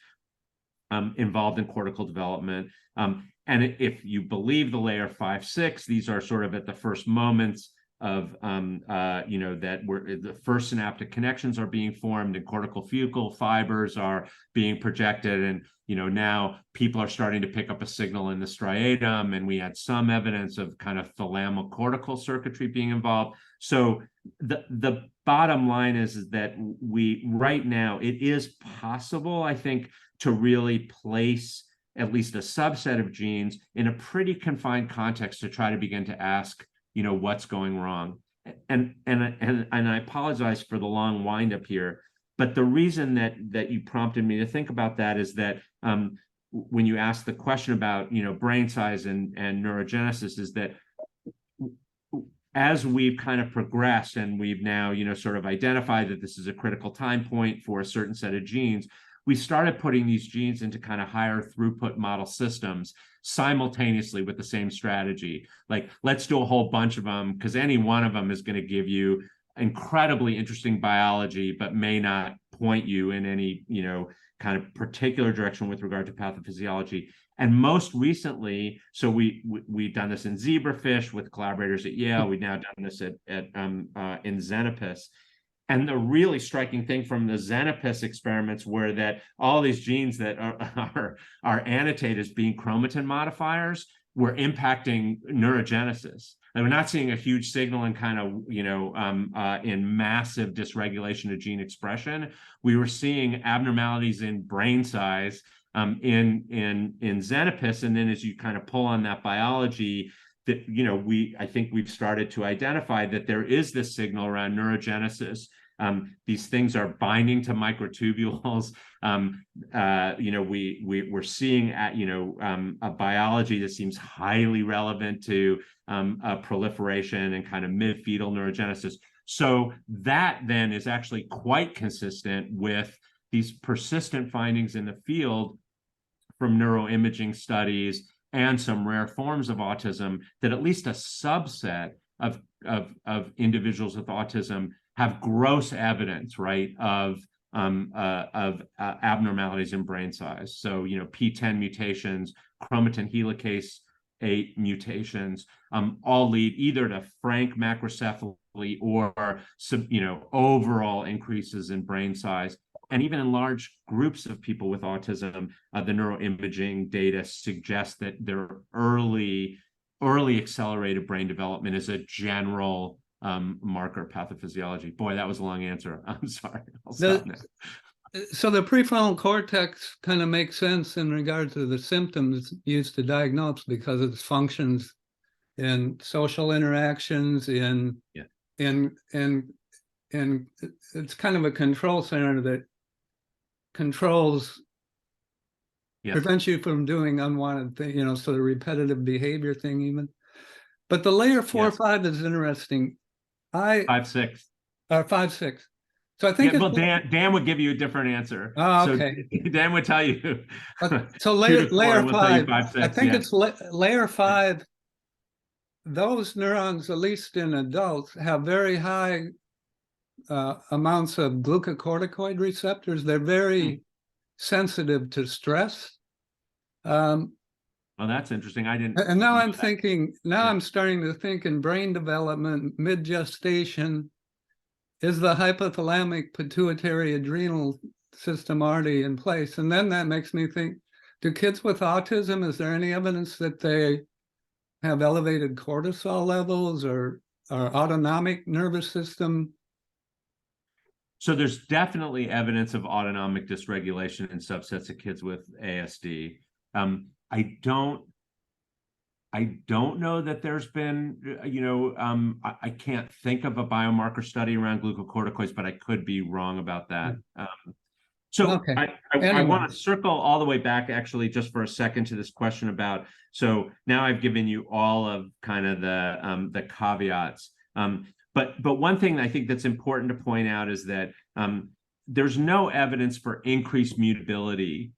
involved in cortical development. And if you believe the layer 5, 6, these are sort of at the first moments of that where the first synaptic connections are being formed and cortical fucal fibers are being projected, and now people are starting to pick up a signal in the striatum, and we had some evidence of kind of thalamocortical circuitry being involved. So the bottom line is that we right now it is possible, I think, to really place at least a subset of genes in a pretty confined context to try to begin to ask what's going wrong. And I apologize for the long windup here, but the reason that you prompted me to think about that is that when you ask the question about brain size and neurogenesis, is that as we've kind of progressed and we've now sort of identified that this is a critical time point for a certain set of genes, we started putting these genes into kind of higher throughput model systems simultaneously with the same strategy. Like, let's do a whole bunch of them, because any one of them is going to give you incredibly interesting biology, but may not point you in any, kind of particular direction with regard to pathophysiology. And most recently, so we've done this in zebrafish with collaborators at Yale. We've now done this in Xenopus. And the really striking thing from the Xenopus experiments were that all these genes that are annotated as being chromatin modifiers were impacting neurogenesis. And we're not seeing a huge signal in kind of, in massive dysregulation of gene expression. We were seeing abnormalities in brain size in Xenopus. And then as you kind of pull on that biology, that I think we've started to identify that there is this signal around neurogenesis. These things are binding to microtubules. We're seeing a biology that seems highly relevant to proliferation and kind of mid-fetal neurogenesis. So that then is actually quite consistent with these persistent findings in the field from neuroimaging studies and some rare forms of autism, that at least a subset of individuals with autism have gross evidence, right, of abnormalities in brain size. So, P10 mutations, chromatin helicase 8 mutations, all lead either to frank macrocephaly or, overall increases in brain size. And even in large groups of people with autism, the neuroimaging data suggests that their early accelerated brain development is a general marker of pathophysiology. Boy, that was a long answer. I'm sorry. I'll stop now. So the prefrontal cortex kind of makes sense in regard to the symptoms used to diagnose, because it functions in social interactions, in it's kind of a control center that controls, prevents you from doing unwanted things, so the repetitive behavior thing even. But the layer 4 or 5 is interesting. 5-6. 5-6. So I think well, Dan would give you a different answer. Oh, okay. So Dan would tell you. So layer 5, 5, 6, I think it's layer 5. Those neurons, at least in adults, have very high amounts of glucocorticoid receptors. They're very sensitive to stress. Well, that's interesting. I didn't. And now I'm thinking. Now I'm starting to think in brain development, mid-gestation. Is the hypothalamic pituitary adrenal system already in place? And then that makes me think, do kids with autism, is there any evidence that they have elevated cortisol levels or autonomic nervous system? So there's definitely evidence of autonomic dysregulation in subsets of kids with ASD. I don't know that there's been, I can't think of a biomarker study around glucocorticoids, but I could be wrong about that. Okay. I want to circle all the way back, actually, just for a second to this question about, so now I've given you all of kind of the caveats. But one thing I think that's important to point out is that there's no evidence for increased mutability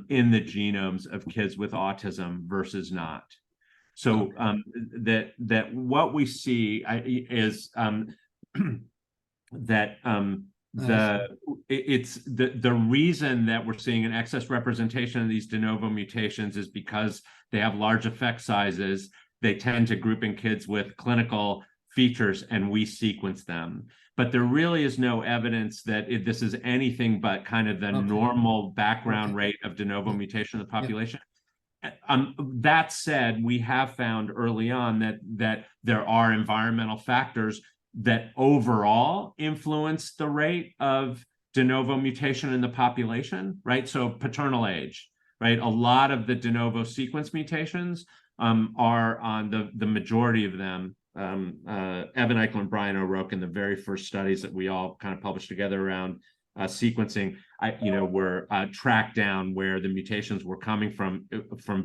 in the genomes of kids with autism versus not. So that what we see is that the reason that we're seeing an excess representation of these de novo mutations is because they have large effect sizes. They tend to group in kids with clinical features, and we sequence them. But there really is no evidence that this is anything but kind of the normal background rate of de novo mutation in the population. That said, we have found early on that there are environmental factors that overall influence the rate of de novo mutation in the population, right? So paternal age, right? A lot of the de novo sequence mutations are on the majority of them. Evan Eichel and Brian O'Rourke, in the very first studies that we all kind of published together around sequencing, were tracked down where the mutations were coming from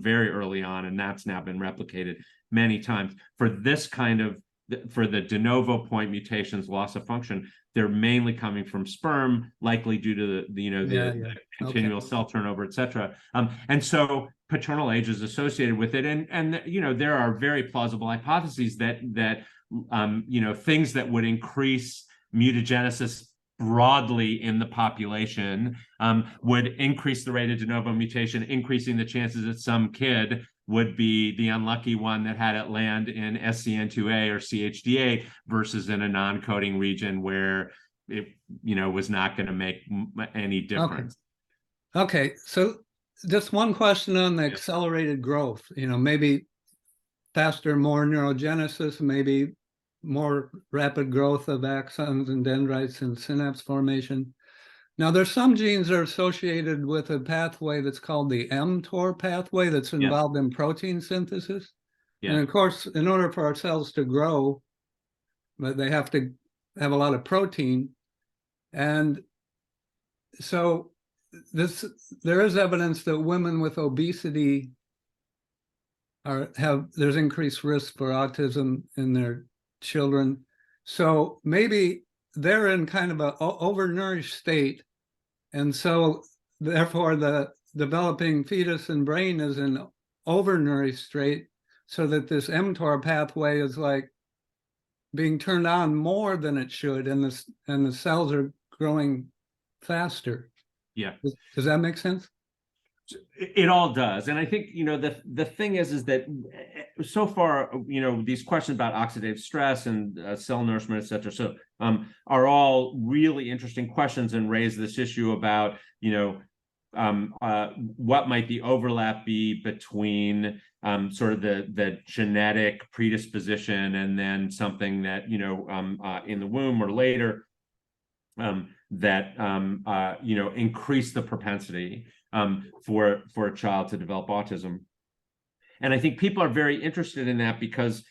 very early on, and that's now been replicated many times. For this kind of, for the de novo point mutations, loss of function, they're mainly coming from sperm, likely due to the continual cell turnover, et cetera. And so paternal age is associated with it, and there are very plausible hypotheses that things that would increase mutagenesis broadly in the population would increase the rate of de novo mutation, increasing the chances that some kid would be the unlucky one that had it land in SCN2A or CHDA versus in a non-coding region where it was not going to make any difference. Okay, so just one question on the accelerated growth, maybe faster, more neurogenesis, maybe more rapid growth of axons and dendrites and synapse formation. Now, there's some genes that are associated with a pathway that's called the mTOR pathway that's involved in protein synthesis. And of course, in order for our cells to grow, but they have to have a lot of protein. And so there is evidence that women with obesity there's increased risk for autism in their children. So maybe they're in kind of an overnourished state, and so therefore the developing fetus and brain is in overnourished state, so that this mTOR pathway is like being turned on more than it should, and the cells are growing faster. Yeah. Does that make sense? It all does. And I think, the thing is that so far, these questions about oxidative stress and cell nourishment, et cetera, so are all really interesting questions and raise this issue about, what might the overlap be between sort of the genetic predisposition and then something that, in the womb or later that, increase the propensity for a child to develop autism. And I think people are very interested in that because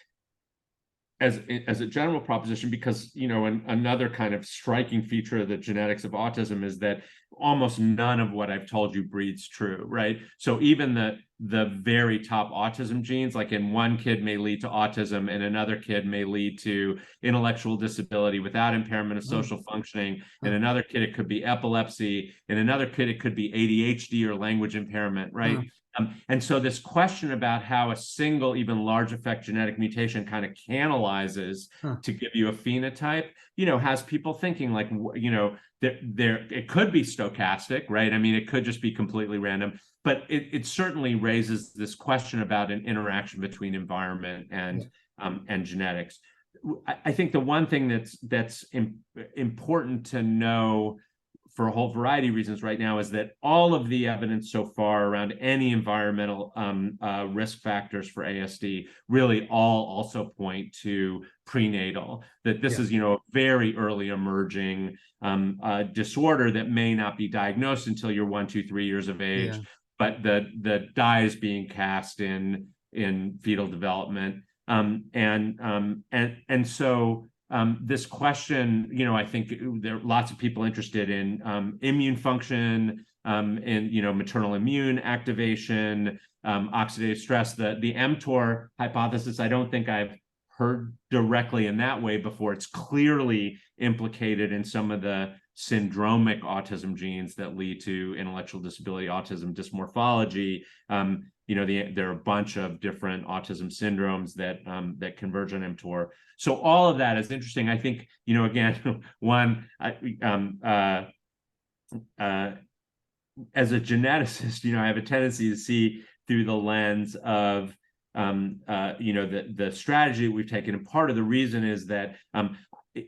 as a general proposition, because, another kind of striking feature of the genetics of autism is that almost none of what I've told you breeds true, right? So even the very top autism genes, like in one kid may lead to autism and another kid may lead to intellectual disability without impairment of social functioning. In another kid, it could be epilepsy. In another kid, it could be ADHD or language impairment, right? And so this question about how a single, even large effect genetic mutation kind of canalizes to give you a phenotype, has people thinking like, there it could be stochastic, right? I mean, it could just be completely random, but it certainly raises this question about an interaction between environment and genetics. I think the one thing that's important to know for a whole variety of reasons right now is that all of the evidence so far around any environmental risk factors for ASD really all also point to prenatal, that this is, a very early emerging disorder that may not be diagnosed until you're 1, 2, 3 years of age, but the die is being cast in fetal development. And so this question, I think there are lots of people interested in immune function, and maternal immune activation, oxidative stress. The mTOR hypothesis, I don't think I've heard directly in that way before. It's clearly implicated in some of the syndromic autism genes that lead to intellectual disability, autism dysmorphology. There are a bunch of different autism syndromes that converge on mTOR. So all of that is interesting. I think, again, one, as a geneticist, I have a tendency to see through the lens of, the strategy we've taken. And part of the reason is that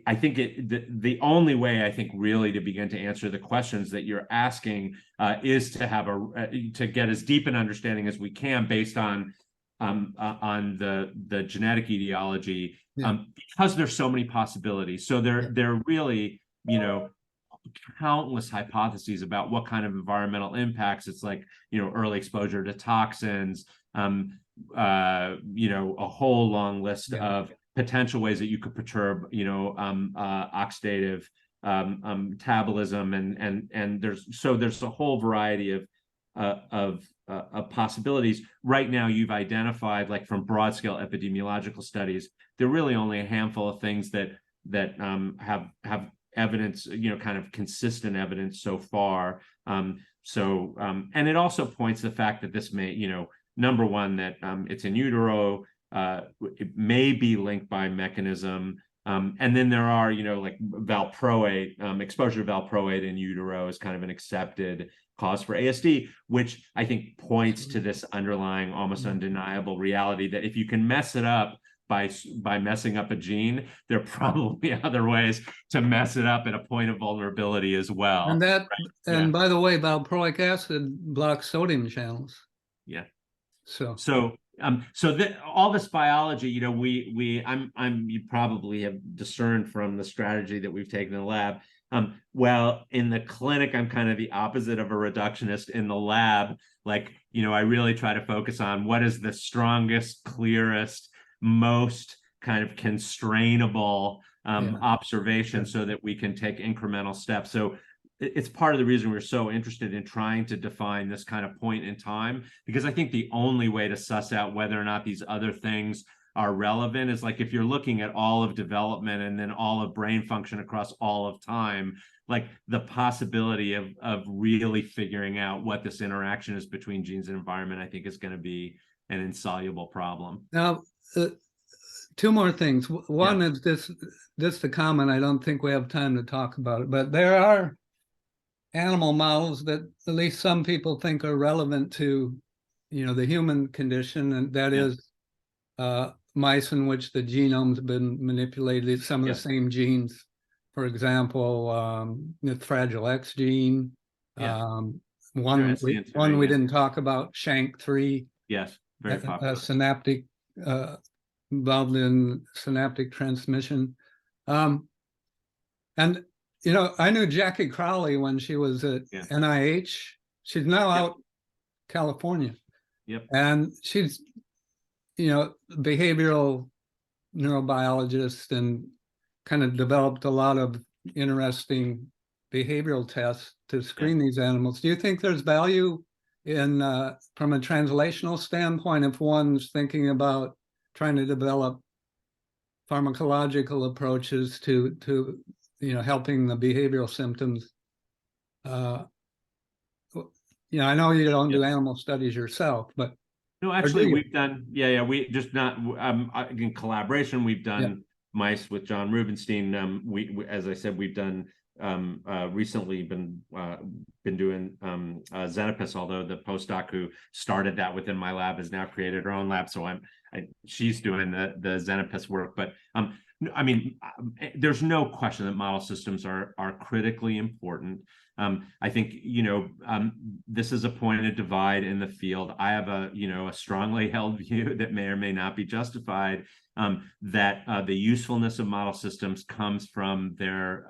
I think the only way I think really to begin to answer the questions that you're asking is to have to get as deep an understanding as we can based on the genetic etiology, because there's so many possibilities. So there are really, countless hypotheses about what kind of environmental impacts. It's like, early exposure to toxins, a whole long list of potential ways that you could perturb, oxidative metabolism, and there's a whole variety of possibilities. Right now, you've identified, like from broad scale epidemiological studies, there are really only a handful of things that have evidence, kind of consistent evidence so far. And it also points to the fact that this may, number one, that it's in utero. It may be linked by mechanism. And then there are, like valproate, exposure to valproate in utero is kind of an accepted cause for ASD, which I think points to this underlying, almost undeniable reality that if you can mess it up by messing up a gene, there are probably other ways to mess it up at a point of vulnerability as well. And by the way, valproic acid blocks sodium channels. Yeah. So all this biology, you probably have discerned from the strategy that we've taken in the lab. Well, in the clinic, I'm kind of the opposite of a reductionist. In the lab, like, I really try to focus on what is the strongest, clearest, most kind of constrainable observation so that we can take incremental steps. So it's part of the reason we're so interested in trying to define this kind of point in time, because I think the only way to suss out whether or not these other things are relevant is like if you're looking at all of development and then all of brain function across all of time, like the possibility of really figuring out what this interaction is between genes and environment, I think is going to be an insoluble problem. Now, two more things. One Yeah. is this the comment. I don't think we have time to talk about it, but there are animal models that at least some people think are relevant to, the human condition, and that Yeah. is mice in which the genomes have been manipulated, some of the Yeah. same genes. For example, the Fragile X gene. Yeah. Sure, One SCN2A, we yeah. didn't talk about, Shank3, Yes, very popular. synaptic, involved in synaptic transmission. Um, and, I knew Jackie Crowley when she was at Yeah. NIH. She's now Yep. out California. Yep. And she's, behavioral neurobiologist and kind of developed a lot of interesting behavioral tests to Yeah. screen these animals. Do you think there's value in, from a translational standpoint, if one's thinking about trying to develop pharmacological approaches to helping the behavioral symptoms? I know you don't Yeah. do animal studies yourself, but No, or do actually, you? we've done, yeah, we just not in collaboration. We've Yeah. done mice with John Rubenstein. We as I said, we've done recently been doing Xenopus, although the postdoc who started that within my lab has now created her own lab. So she's doing the Xenopus work. But I mean, there's no question that model systems are critically important. I think, this is a point of divide in the field. I have a strongly held view that may or may not be justified, that the usefulness of model systems comes from their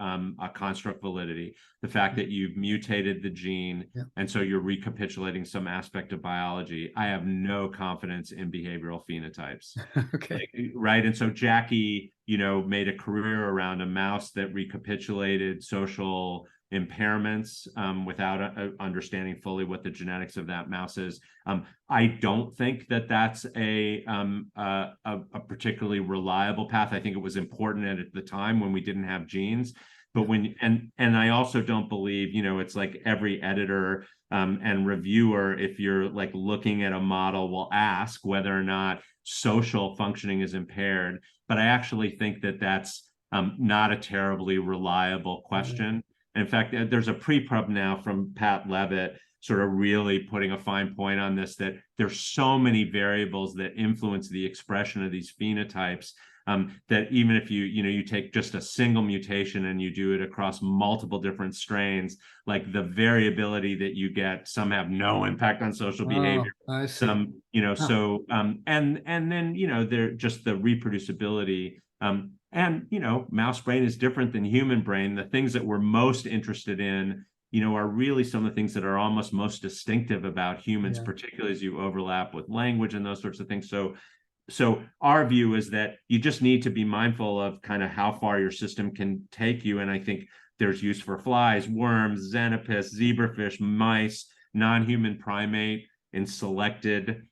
construct validity, the fact that you've mutated the gene, Yeah. and so you're recapitulating some aspect of biology. I have no confidence in behavioral phenotypes. Okay. Right. And so Jackie, made a career around a mouse that recapitulated social impairments without understanding fully what the genetics of that mouse is. I don't think that that's a particularly reliable path. I think it was important at the time when we didn't have genes. But and I also don't believe, it's like every editor and reviewer, if you're like looking at a model, will ask whether or not social functioning is impaired. But I actually think that that's not a terribly reliable question. In fact, there's a pre-prub now from Pat Levitt sort of really putting a fine point on this, that there's so many variables that influence the expression of these phenotypes, that even if you take just a single mutation and you do it across multiple different strains, like the variability that you get, some have no impact on social behavior. I see. Some, so and then they're just the reproducibility. And mouse brain is different than human brain. The things that we're most interested in, are really some of the things that are almost most distinctive about humans, particularly as you overlap with language and those sorts of things. So our view is that you just need to be mindful of kind of how far your system can take you. And I think there's use for flies, worms, xenopus, zebrafish, mice, non-human primate in selected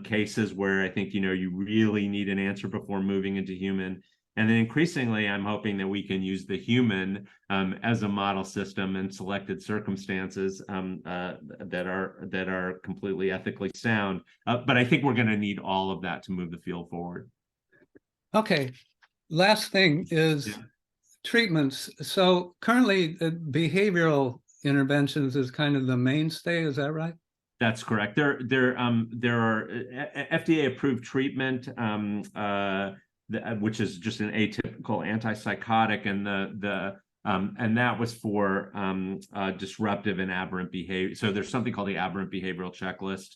cases where I think, you really need an answer before moving into human. And then increasingly, I'm hoping that we can use the human as a model system in selected circumstances that are completely ethically sound. But I think we're going to need all of that to move the field forward. Okay. Last thing is treatments. So currently, behavioral interventions is kind of the mainstay. Is that right? That's correct. There are FDA-approved treatment, which is just an atypical antipsychotic, and that was for disruptive and aberrant behavior. So there's something called the aberrant behavioral checklist,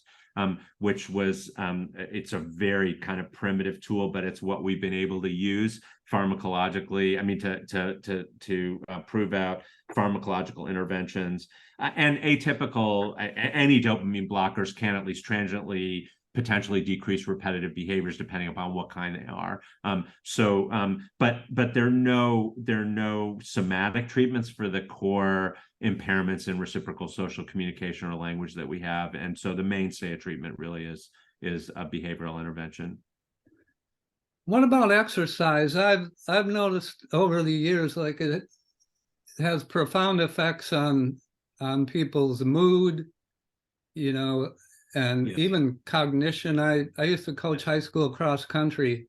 which was it's a very kind of primitive tool, but it's what we've been able to use pharmacologically. I mean, to prove out pharmacological interventions. And atypical, any dopamine blockers can at least transiently potentially decrease repetitive behaviors depending upon what kind they are. But there are no somatic treatments for the core impairments in reciprocal social communication or language that we have. And so the mainstay of treatment really is a behavioral intervention. What about exercise? I've noticed over the years, like it has profound effects on people's mood, and Yes. even cognition. I used to coach high school cross country,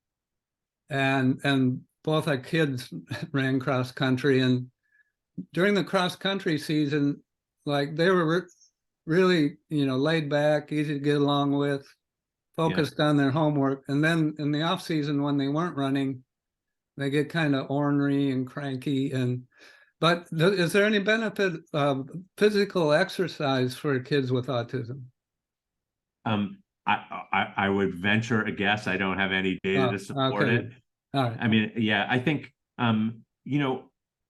and both our kids ran cross country, and during the cross country season, like they were really, laid back, easy to get along with, focused on their homework. And then in the off season, when they weren't running, they get kind of ornery and cranky. But is there any benefit of physical exercise for kids with autism? I would venture a guess. I don't have any data to support Okay. it. All right. I mean, yeah, I think,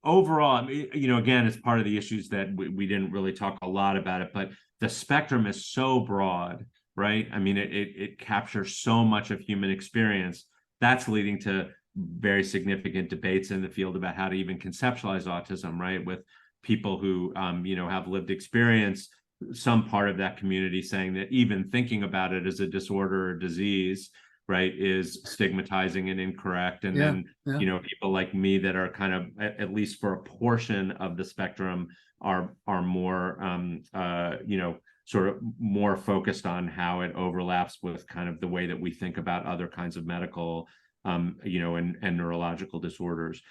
overall, I mean, again, it's part of the issues that we didn't really talk a lot about it, but the spectrum is so broad, right? I mean, it captures so much of human experience. That's leading to very significant debates in the field about how to even conceptualize autism, right? With people who, have lived experience, some part of that community saying that even thinking about it as a disorder or disease, right, is stigmatizing and incorrect. And then, people like me that are kind of, at least for a portion of the spectrum, are more, sort of more focused on how it overlaps with kind of the way that we think about other kinds of medical, and neurological disorders.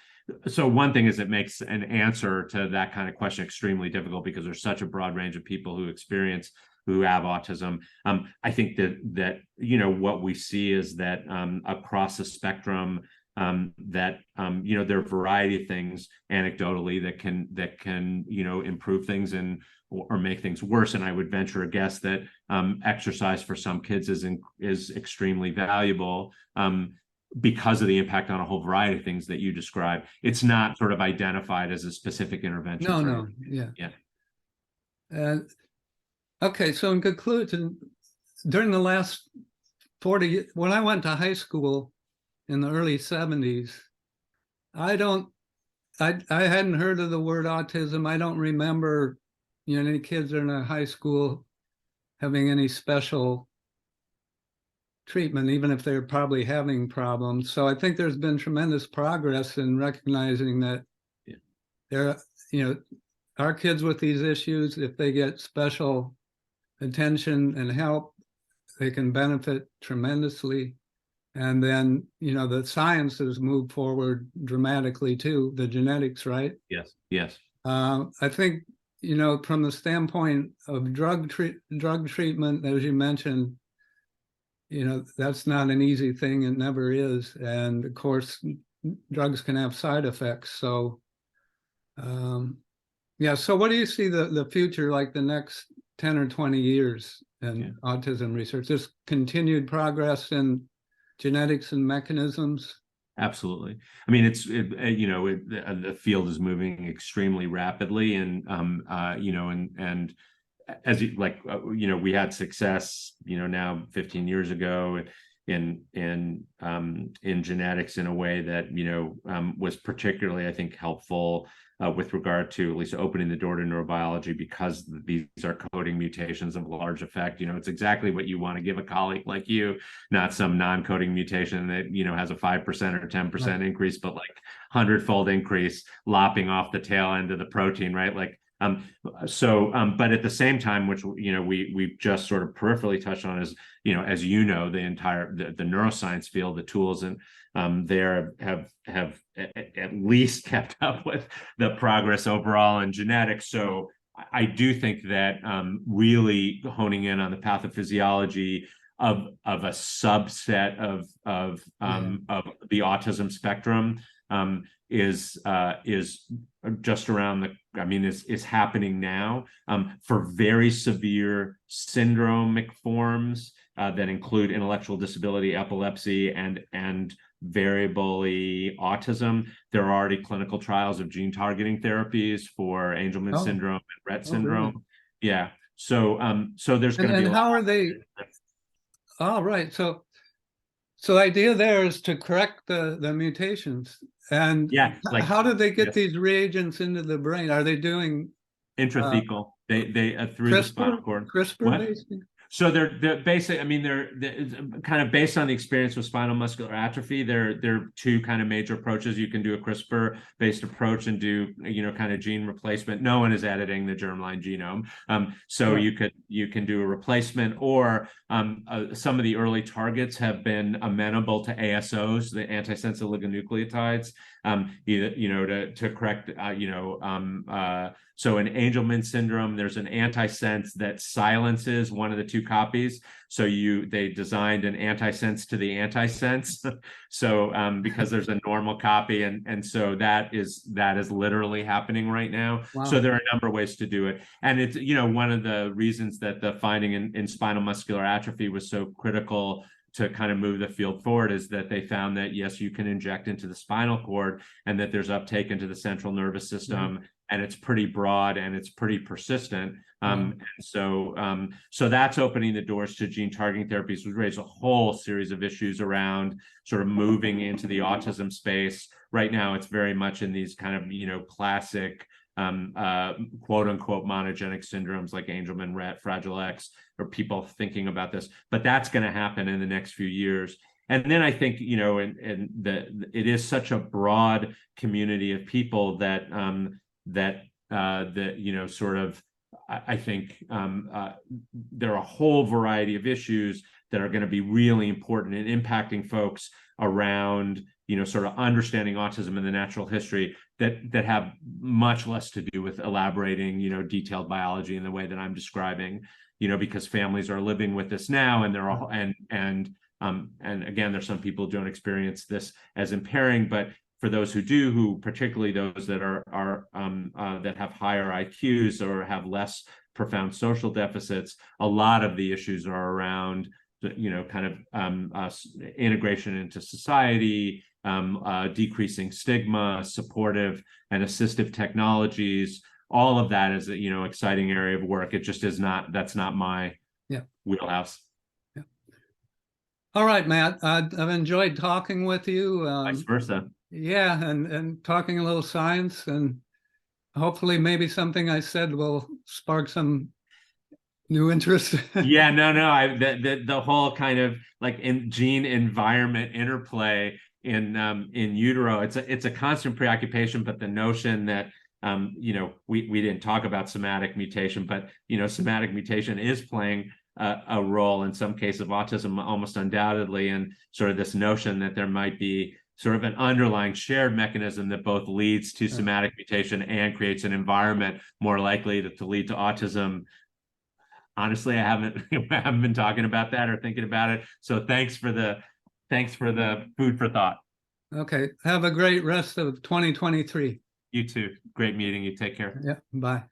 So one thing is it makes an answer to that kind of question extremely difficult because there's such a broad range of people who have autism. I think that what we see is that across the spectrum, that there are a variety of things anecdotally that can improve things or make things worse. And I would venture a guess that exercise for some kids is extremely valuable. Because of the impact on a whole variety of things that you described. It's not sort of identified as a specific intervention. No, yeah. Okay, so in conclusion, during the last 40 years, when I went to high school in the early 70s, I hadn't heard of the word autism. I don't remember, any kids in a high school having any special treatment, even if they're probably having problems. So I think there's been tremendous progress in recognizing that there, our kids with these issues, if they get special attention and help, they can benefit tremendously. And then, the science has moved forward dramatically too, the genetics, right? Yes. I think, from the standpoint of drug treatment, as you mentioned, that's not an easy thing. It never is. And of course, drugs can have side effects. So, so what do you see the future, like the next 10 or 20 years in autism research? Just continued progress in genetics and mechanisms? Absolutely. I mean, the field is moving extremely rapidly, and and as we had success, now 15 years ago in genetics in a way that was particularly, I think, helpful with regard to at least opening the door to neurobiology, because these are coding mutations of large effect. It's exactly what you want to give a colleague like you, not some non-coding mutation that has a 5% or 10% increase, but like 100-fold increase lopping off the tail end of the protein, right? Like but at the same time, which we've just sort of peripherally touched on, is as the entire the neuroscience field, the tools and there have at least kept up with the progress overall in genetics. So I do think that really honing in on the pathophysiology of a subset of the autism spectrum is just around is happening now for very severe syndromic forms that include intellectual disability, epilepsy, and variably autism. There are already clinical trials of gene targeting therapies for Angelman syndrome and Rett syndrome. Really? Yeah. So there's going to be. And how are they? All right. So the idea there is to correct the mutations. And how do they get these reagents into the brain? Are they doing intrathecal? They through the spinal cord. CRISPR, basically? So they're basic. I mean, they're kind of based on the experience with spinal muscular atrophy. There are two kind of major approaches. You can do a CRISPR-based approach and do, kind of gene replacement. No one is editing the germline genome. So Right. you can do a replacement, or some of the early targets have been amenable to ASOs, the antisense oligonucleotides, either, to correct, so in Angelman syndrome, there's an antisense that silences one of the two copies. So they designed an antisense to the antisense. So because there's a normal copy, and so that is literally happening right now. Wow. So there are a number of ways to do it. And it's, one of the reasons that the finding in spinal muscular atrophy was so critical to kind of move the field forward is that they found that, yes, you can inject into the spinal cord, and that there's uptake into the central nervous system, and it's pretty broad and it's pretty persistent. So that's opening the doors to gene targeting therapies, which raise a whole series of issues around sort of moving into the autism space. Right now, it's very much in these kind of, classic quote unquote monogenic syndromes like Angelman, Rett, Fragile X, or people thinking about this, but that's going to happen in the next few years. And then I think, it is such a broad community of people that I think there are a whole variety of issues that are going to be really important in impacting folks around, sort of understanding autism and the natural history that have much less to do with elaborating, detailed biology in the way that I'm describing, because families are living with this now, and they're all, and again, there's some people who don't experience this as impairing, but for those who do, who particularly those that are that have higher IQs or have less profound social deficits, a lot of the issues are around, kind of integration into society, decreasing stigma, supportive and assistive technologies. All of that is a, exciting area of work. It just is not, that's not my wheelhouse. Yeah. All right, Matt, I've enjoyed talking with you. Vice versa. Yeah, and talking a little science, and hopefully maybe something I said will spark some new interest. Yeah, no, the whole kind of like in gene environment interplay in utero, it's a constant preoccupation, but the notion that we didn't talk about somatic mutation, but somatic mutation is playing a role in some case of autism, almost undoubtedly, and sort of this notion that there might be sort of an underlying shared mechanism that both leads to somatic mutation and creates an environment more likely to lead to autism. Honestly, I haven't been talking about that or thinking about it. So thanks for the food for thought. Okay. Have a great rest of 2023. You too. Great meeting you. Take care. Yeah. Bye.